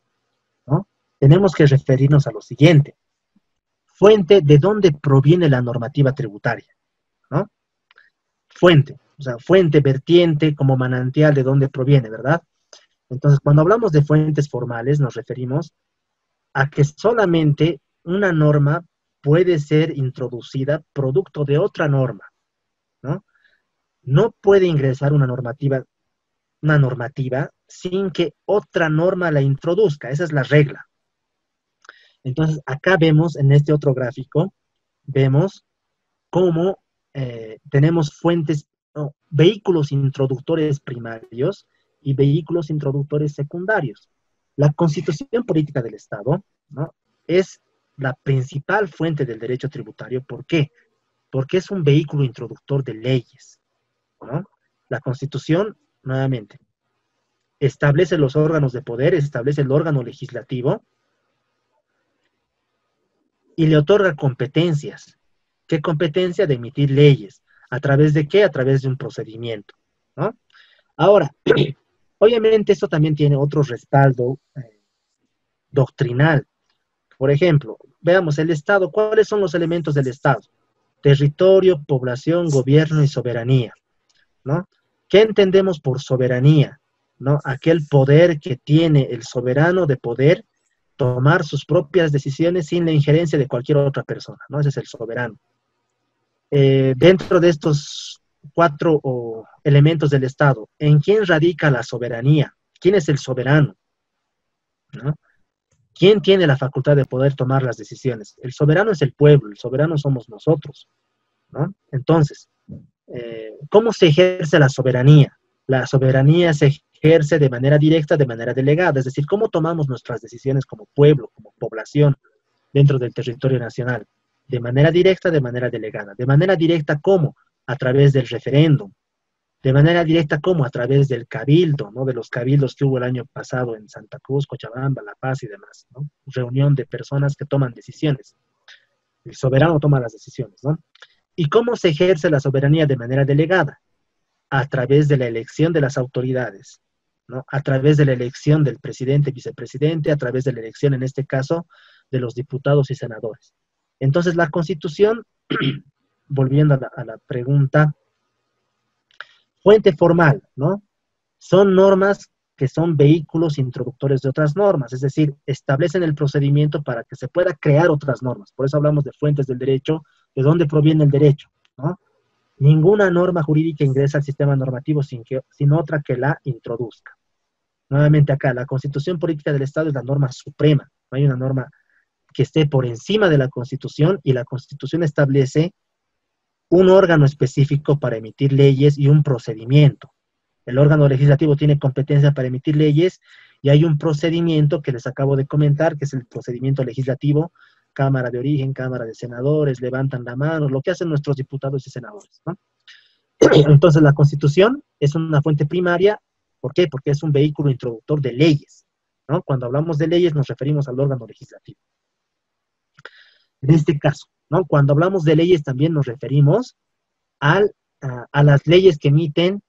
¿no? Tenemos que referirnos a lo siguiente. Fuente, ¿de dónde proviene la normativa tributaria? ¿No? Fuente, o sea, fuente, vertiente, como manantial, ¿de dónde proviene, verdad? Entonces, cuando hablamos de fuentes formales, nos referimos a que solamente una norma puede ser introducida producto de otra norma, ¿no? No puede ingresar una normativa sin que otra norma la introduzca. Esa es la regla. Entonces, acá vemos, en este otro gráfico, vemos cómo tenemos fuentes, vehículos introductores primarios y vehículos introductores secundarios. La Constitución Política del Estado, ¿no?, es la principal fuente del derecho tributario. ¿Por qué? Porque es un vehículo introductor de leyes, ¿no? La Constitución, nuevamente, establece los órganos de poder, establece el órgano legislativo y le otorga competencias. ¿Qué competencia? De emitir leyes. ¿A través de qué? A través de un procedimiento, ¿no? Ahora, obviamente esto también tiene otro respaldo doctrinal. Por ejemplo, veamos el Estado. ¿Cuáles son los elementos del Estado? Territorio, población, gobierno y soberanía, ¿no? ¿Qué entendemos por soberanía? ¿No? Aquel poder que tiene el soberano de poder tomar sus propias decisiones sin la injerencia de cualquier otra persona, ¿no? Ese es el soberano. Dentro de estos cuatro elementos del Estado, ¿en quién radica la soberanía? ¿Quién es el soberano? ¿No? ¿Quién tiene la facultad de poder tomar las decisiones? El soberano es el pueblo, el soberano somos nosotros, ¿no? Entonces, ¿cómo se ejerce la soberanía? La soberanía se ejerce de manera directa, de manera delegada, es decir, ¿cómo tomamos nuestras decisiones como pueblo, como población dentro del territorio nacional? De manera directa, de manera delegada. De manera directa, ¿cómo? A través del referéndum. De manera directa, ¿cómo? A través del cabildo, ¿no? De los cabildos que hubo el año pasado en Santa Cruz, Cochabamba, La Paz y demás, ¿no? Reunión de personas que toman decisiones. El soberano toma las decisiones, ¿no? ¿Y cómo se ejerce la soberanía de manera delegada? A través de la elección de las autoridades. ¿no? A través de la elección del presidente, vicepresidente, a través de la elección, en este caso, de los diputados y senadores. Entonces, la Constitución, volviendo a la pregunta, fuente formal, ¿no? Son normas que son vehículos introductores de otras normas, es decir, establecen el procedimiento para que se pueda crear otras normas. Por eso hablamos de fuentes del derecho, de dónde proviene el derecho, ¿no? Ninguna norma jurídica ingresa al sistema normativo sin otra que la introduzca. Nuevamente acá, la Constitución Política del Estado es la norma suprema, no hay una norma que esté por encima de la Constitución, y la Constitución establece un órgano específico para emitir leyes y un procedimiento. El órgano legislativo tiene competencia para emitir leyes y hay un procedimiento que les acabo de comentar, que es el procedimiento legislativo, Cámara de Origen, Cámara de Senadores, levantan la mano, lo que hacen nuestros diputados y senadores, ¿no? Entonces la Constitución es una fuente primaria. ¿Por qué? Porque es un vehículo introductor de leyes, ¿no? Cuando hablamos de leyes nos referimos al órgano legislativo. En este caso, ¿no? Cuando hablamos de leyes también nos referimos a las leyes que emiten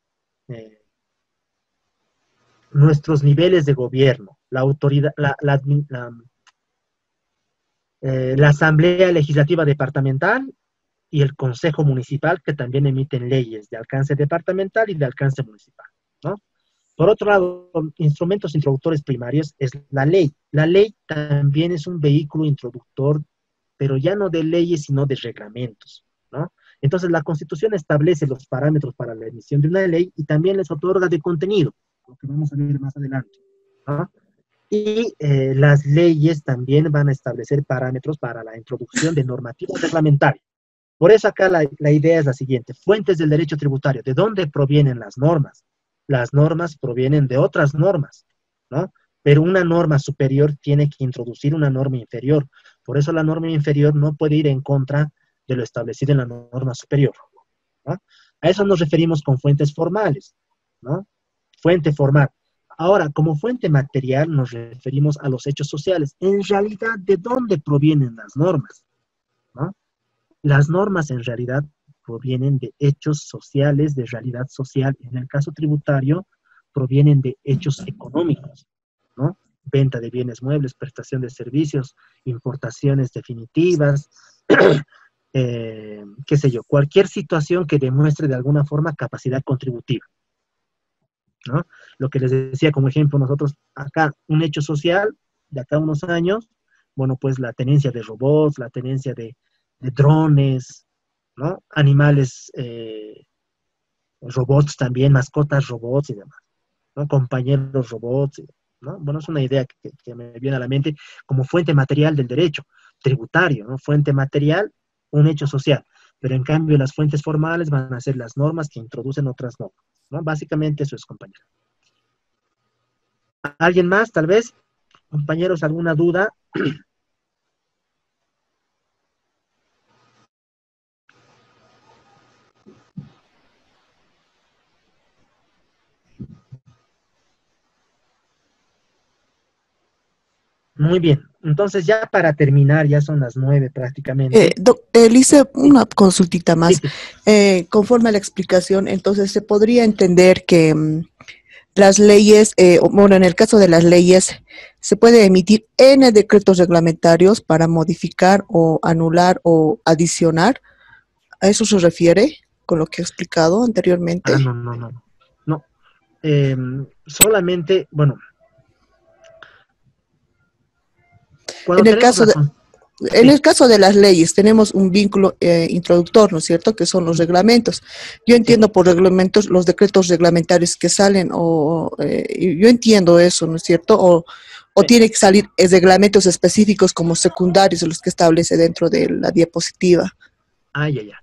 nuestros niveles de gobierno, la autoridad, la Asamblea Legislativa Departamental y el Consejo Municipal, que también emiten leyes de alcance departamental y de alcance municipal, ¿no? Por otro lado, instrumentos introductores primarios es la ley. La ley también es un vehículo introductor, pero ya no de leyes, sino de reglamentos, ¿no? Entonces, la Constitución establece los parámetros para la emisión de una ley y también les otorga de contenido, lo que vamos a ver más adelante, ¿no? Y las leyes también van a establecer parámetros para la introducción de normativa reglamentaria. Por eso acá la idea es la siguiente: fuentes del derecho tributario. ¿De dónde provienen las normas? Las normas provienen de otras normas, ¿no? Pero una norma superior tiene que introducir una norma inferior. Por eso la norma inferior no puede ir en contra de lo establecido en la norma superior, ¿no? A eso nos referimos con fuentes formales, ¿no? Fuente formal. Ahora, como fuente material nos referimos a los hechos sociales. En realidad, ¿de dónde provienen las normas? ¿No? Las normas en realidad provienen de hechos sociales, de realidad social. En el caso tributario, provienen de hechos económicos, ¿no? Venta de bienes muebles, prestación de servicios, importaciones definitivas, qué sé yo, cualquier situación que demuestre de alguna forma capacidad contributiva, ¿no? Lo que les decía como ejemplo, nosotros acá, un hecho social de acá a unos años, bueno, pues la tenencia de robots, la tenencia de drones, ¿no? Animales, robots también, mascotas robots y demás, ¿no? Compañeros robots, ¿no? Bueno, es una idea que me viene a la mente como fuente material del derecho tributario, ¿no? Fuente material, un hecho social, pero en cambio las fuentes formales van a ser las normas que introducen otras normas, ¿no? Básicamente eso es, compañero. ¿Alguien más, tal vez? Compañeros, ¿alguna duda? Muy bien, entonces ya para terminar, ya son las 9 prácticamente. Elise, una consultita más. Sí. Conforme a la explicación, entonces se podría entender que las leyes, bueno, en el caso de las leyes, se puede emitir N decretos reglamentarios para modificar o anular o adicionar. ¿A eso se refiere con lo que he explicado anteriormente? No. Solamente, bueno, en el caso de las leyes tenemos un vínculo introductor, ¿no es cierto?, que son los reglamentos. Yo entiendo por reglamentos los decretos reglamentarios que salen, yo entiendo eso, ¿no es cierto?, o tiene que salir reglamentos específicos como secundarios, los que establece dentro de la diapositiva. Ya.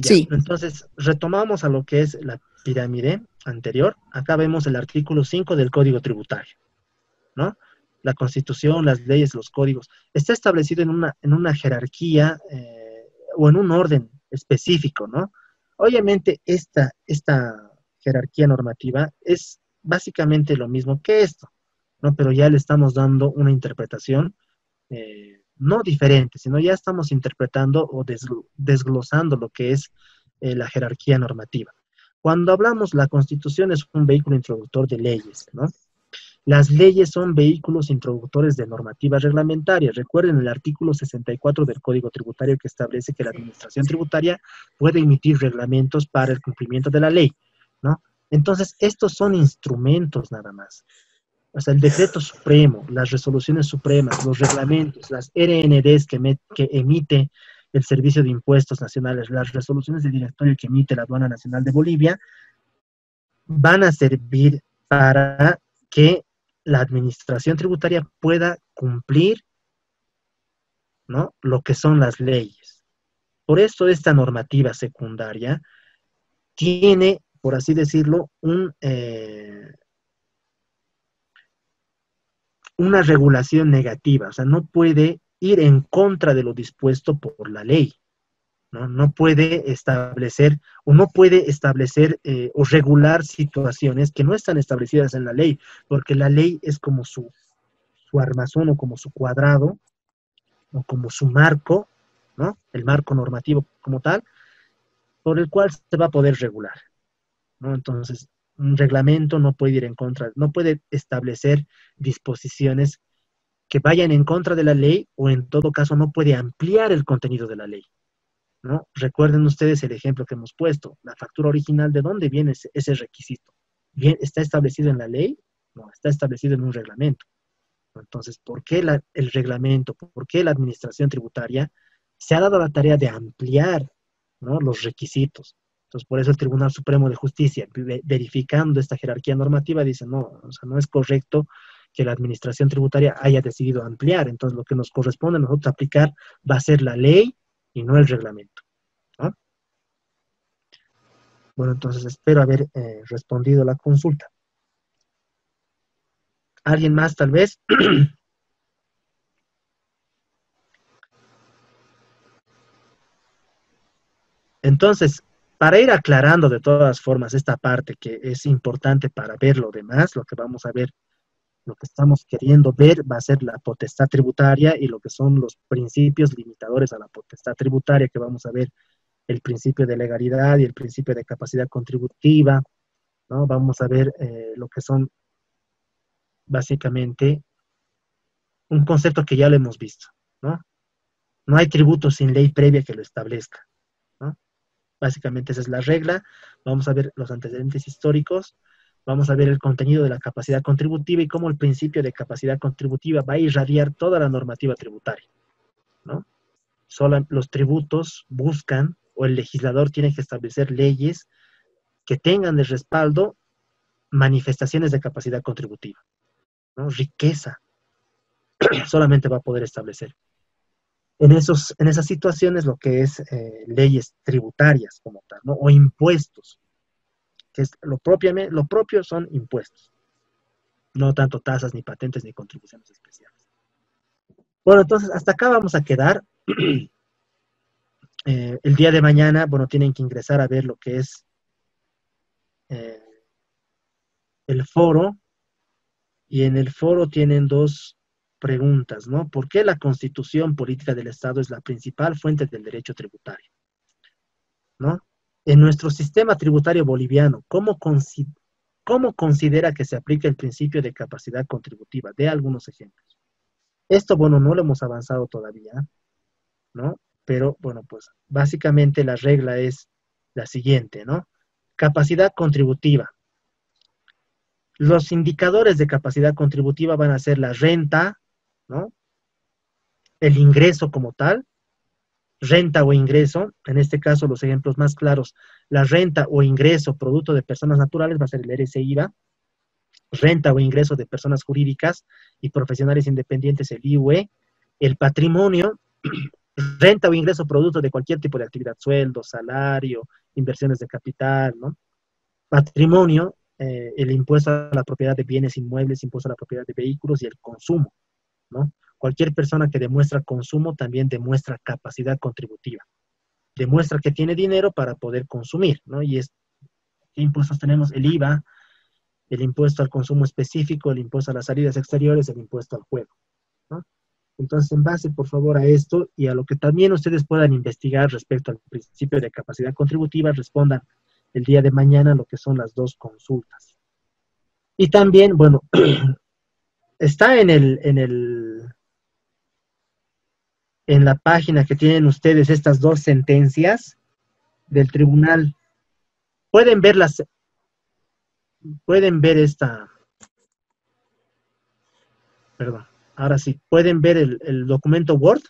Sí. Entonces, retomamos a lo que es la pirámide anterior. Acá vemos el artículo 5 del Código Tributario, ¿no? La Constitución, las leyes, los códigos, está establecido en una jerarquía o en un orden específico, ¿no? Obviamente esta jerarquía normativa es básicamente lo mismo que esto, ¿no? Pero ya le estamos dando una interpretación no diferente, sino ya estamos interpretando o desglosando lo que es la jerarquía normativa. Cuando hablamos, la Constitución es un vehículo introductor de leyes, ¿no? Las leyes son vehículos introductores de normativas reglamentarias. Recuerden el artículo 64 del Código Tributario que establece que la Administración Tributaria puede emitir reglamentos para el cumplimiento de la ley, ¿no? Entonces, estos son instrumentos nada más. O sea, el decreto supremo, las resoluciones supremas, los reglamentos, las RNDs que emite el Servicio de Impuestos Nacionales, las resoluciones de directorio que emite la Aduana Nacional de Bolivia, van a servir para que la administración tributaria pueda cumplir, ¿no?, lo que son las leyes. Por eso esta normativa secundaria tiene, por así decirlo, una regulación negativa, o sea, no puede ir en contra de lo dispuesto por la ley, ¿no? No puede establecer o regular situaciones que no están establecidas en la ley, porque la ley es como su armazón o como su cuadrado o como su marco, ¿no? El marco normativo como tal, por el cual se va a poder regular, ¿no? Entonces, un reglamento no puede ir en contra, no puede establecer disposiciones que vayan en contra de la ley o en todo caso no puede ampliar el contenido de la ley, ¿no? Recuerden ustedes el ejemplo que hemos puesto, la factura original, ¿de dónde viene ese requisito? ¿Bien, está establecido en la ley? No, está establecido en un reglamento. Entonces, ¿por qué el reglamento, por qué la administración tributaria se ha dado la tarea de ampliar, ¿no?, los requisitos? Entonces, por eso el Tribunal Supremo de Justicia, verificando esta jerarquía normativa, dice, no, o sea, no es correcto que la administración tributaria haya decidido ampliar. Entonces, lo que nos corresponde a nosotros aplicar va a ser la ley y no el reglamento, ¿no? Bueno, entonces espero haber respondido la consulta. ¿Alguien más, tal vez? Entonces, para ir aclarando de todas formas esta parte que es importante para ver lo demás, lo que vamos a ver, lo que estamos queriendo ver va a ser la potestad tributaria y lo que son los principios limitadores a la potestad tributaria, que vamos a ver el principio de legalidad y el principio de capacidad contributiva, ¿no? Vamos a ver lo que son básicamente un concepto que ya lo hemos visto, ¿no? No hay tributo sin ley previa que lo establezca, ¿no? Básicamente esa es la regla. Vamos a ver los antecedentes históricos, vamos a ver el contenido de la capacidad contributiva y cómo el principio de capacidad contributiva va a irradiar toda la normativa tributaria, ¿no? Solo los tributos buscan, o el legislador tiene que establecer leyes que tengan de respaldo manifestaciones de capacidad contributiva, ¿no? Riqueza solamente va a poder establecer. En esas situaciones lo que es leyes tributarias como tal, ¿no? O impuestos, que es lo propio son impuestos, no tanto tasas, ni patentes, ni contribuciones especiales. Bueno, entonces hasta acá vamos a quedar. El día de mañana, bueno, tienen que ingresar a ver lo que es el foro, y en el foro tienen dos preguntas, ¿no? ¿Por qué la Constitución Política del Estado es la principal fuente del derecho tributario? ¿No? En nuestro sistema tributario boliviano, ¿cómo considera que se aplica el principio de capacidad contributiva? De algunos ejemplos. Esto, bueno, no lo hemos avanzado todavía, ¿no? Pero, bueno, pues, básicamente la regla es la siguiente, ¿no? Capacidad contributiva. Los indicadores de capacidad contributiva van a ser la renta, ¿no? El ingreso como tal, renta o ingreso, en este caso los ejemplos más claros, la renta o ingreso producto de personas naturales va a ser el RSIVA, renta o ingreso de personas jurídicas y profesionales independientes, el IUE, el patrimonio, renta o ingreso producto de cualquier tipo de actividad, sueldo, salario, inversiones de capital, ¿no? Patrimonio, el impuesto a la propiedad de bienes inmuebles, impuesto a la propiedad de vehículos y el consumo, ¿no? Cualquier persona que demuestra consumo también demuestra capacidad contributiva. Demuestra que tiene dinero para poder consumir, ¿no? Y ¿qué impuestos tenemos? El IVA, el impuesto al consumo específico, el impuesto a las salidas exteriores, el impuesto al juego, ¿no? Entonces, en base, por favor, a esto y a lo que también ustedes puedan investigar respecto al principio de capacidad contributiva, respondan el día de mañana lo que son las dos consultas. Y también, bueno, está en la página que tienen ustedes estas dos sentencias del tribunal. Pueden ver perdón, ahora sí, pueden ver el documento Word.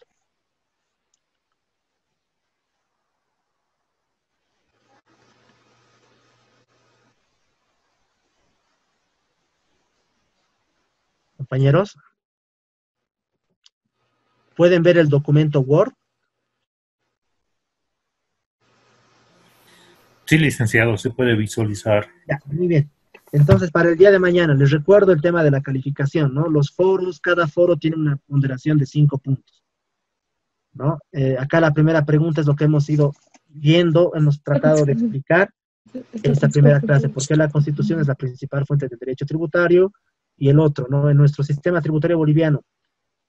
Compañeros, ¿pueden ver el documento Word? Sí, licenciado, se puede visualizar. Ya, muy bien. Entonces, para el día de mañana, les recuerdo el tema de la calificación, ¿no? Los foros, cada foro tiene una ponderación de 5 puntos, ¿no? Acá la primera pregunta es lo que hemos ido viendo, hemos tratado de explicar en esta primera clase, por qué la Constitución es la principal fuente del derecho tributario, y el otro, ¿no? En nuestro sistema tributario boliviano,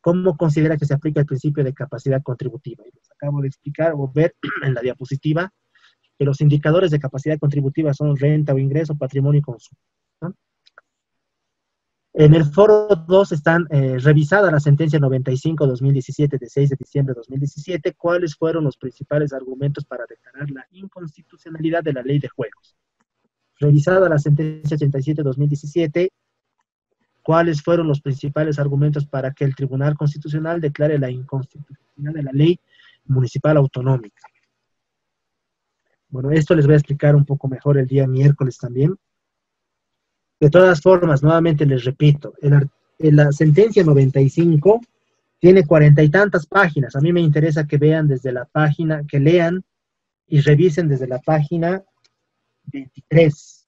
¿cómo considera que se aplica el principio de capacidad contributiva? Y les acabo de explicar o ver en la diapositiva que los indicadores de capacidad contributiva son renta o ingreso, patrimonio y consumo, ¿no? En el foro 2 están revisada la sentencia 95-2017 de 6 de diciembre de 2017, cuáles fueron los principales argumentos para declarar la inconstitucionalidad de la ley de juegos. Revisada la sentencia 87-2017, cuáles fueron los principales argumentos para que el Tribunal Constitucional declare la inconstitucionalidad de la ley municipal autonómica. Bueno, esto les voy a explicar un poco mejor el día miércoles también. De todas formas, nuevamente les repito, la sentencia 95 tiene 40 y tantas páginas. A mí me interesa que vean desde la página, que lean y revisen desde la página 23.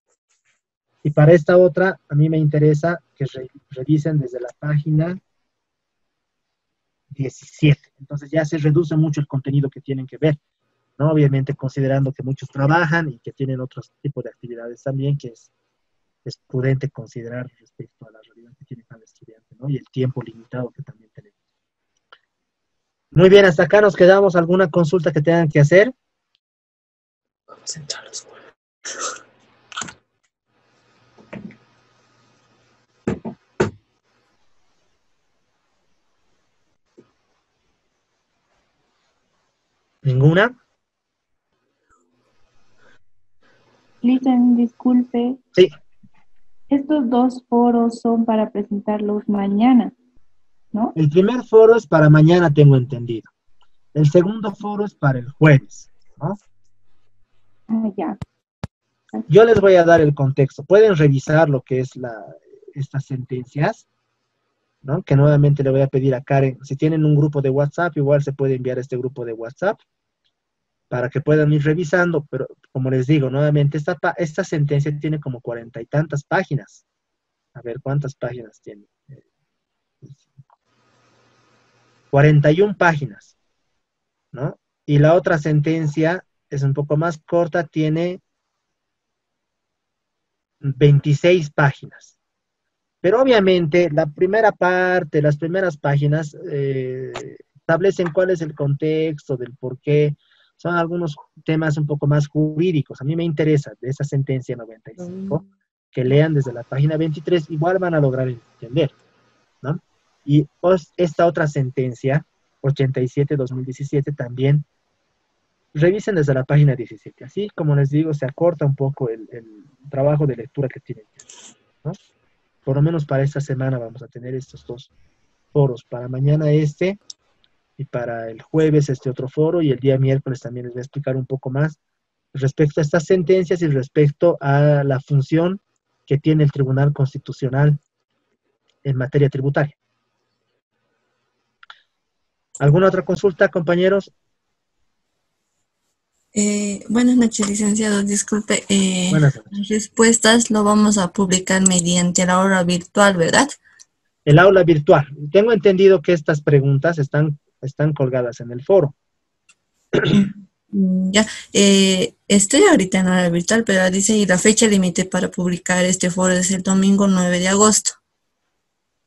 Y para esta otra, a mí me interesa que revisen desde la página 17. Entonces ya se reduce mucho el contenido que tienen que ver, ¿no? Obviamente considerando que muchos trabajan y que tienen otros tipos de actividades también, que es prudente considerar respecto a la realidad que tiene cada estudiante, ¿no? Y el tiempo limitado que también tenemos. Muy bien, hasta acá nos quedamos. ¿Alguna consulta que tengan que hacer? Vamos a entrar los juegos. ¿Ninguna? Listen, disculpe. Sí. Estos dos foros son para presentarlos mañana, ¿no? El primer foro es para mañana, tengo entendido. El segundo foro es para el jueves, ¿no? Ah, ya. Yo les voy a dar el contexto. Pueden revisar lo que es estas sentencias, ¿no? Que nuevamente le voy a pedir a Karen, si tienen un grupo de WhatsApp, igual se puede enviar este grupo de WhatsApp para que puedan ir revisando, pero como les digo, nuevamente, esta sentencia tiene como 40 y tantas páginas. A ver, ¿cuántas páginas tiene? 41 páginas, ¿no? Y la otra sentencia es un poco más corta, tiene 26 páginas. Pero obviamente la primera parte, las primeras páginas establecen cuál es el contexto del por qué. Son algunos temas un poco más jurídicos. A mí me interesa de esa sentencia 95 que lean desde la página 23, igual van a lograr entender, ¿no? Y esta otra sentencia, 87-2017, también revisen desde la página 17. Así, como les digo, se acorta un poco el trabajo de lectura que tienen, ¿no? Por lo menos para esta semana vamos a tener estos dos foros. Para mañana y para el jueves este otro foro, y el día miércoles también les voy a explicar un poco más respecto a estas sentencias y respecto a la función que tiene el Tribunal Constitucional en materia tributaria. ¿Alguna otra consulta, compañeros? Buenas noches, licenciado. Disculpe, Buenas noches. las respuestas lo vamos a publicar mediante la aula virtual, ¿verdad? El aula virtual. Tengo entendido que estas preguntas están colgadas en el foro. Ya, estoy ahorita en la aula virtual, pero dice, y la fecha límite para publicar este foro es el domingo 9 de agosto.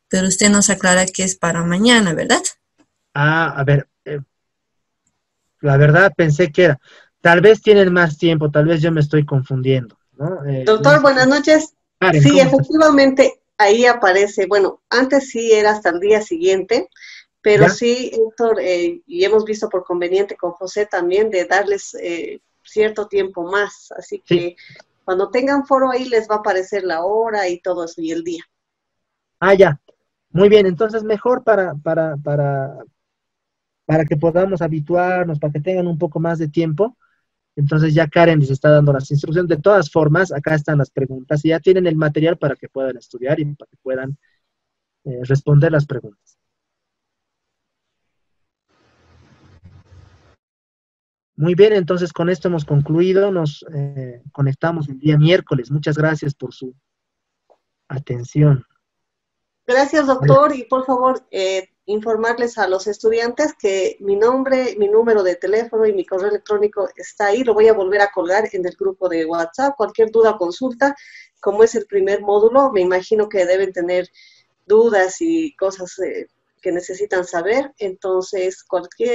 Pero usted nos aclara que es para mañana, ¿verdad? Ah, a ver, la verdad pensé que era. Tal vez tienen más tiempo, tal vez yo me estoy confundiendo, ¿no? Doctor, buenas noches. Karen, sí, ¿cómo estás? efectivamente, ahí aparece, bueno, antes sí era hasta el día siguiente, pero ¿Ya? sí, Héctor, y hemos visto por conveniente con José también de darles cierto tiempo más, así que cuando tengan foro ahí les va a aparecer la hora y todo eso y el día. Ah, ya. Muy bien, entonces mejor para que podamos habituarnos, para que tengan un poco más de tiempo. Entonces ya Karen les está dando las instrucciones. De todas formas, acá están las preguntas y ya tienen el material para que puedan estudiar y para que puedan responder las preguntas. Muy bien, entonces con esto hemos concluido. Nos conectamos el día miércoles. Muchas gracias por su atención. Gracias, doctor, y por favor, informarles a los estudiantes que mi nombre, mi número de teléfono y mi correo electrónico está ahí, lo voy a volver a colgar en el grupo de WhatsApp, cualquier duda o consulta, como es el primer módulo, me imagino que deben tener dudas y cosas que necesitan saber, entonces cualquier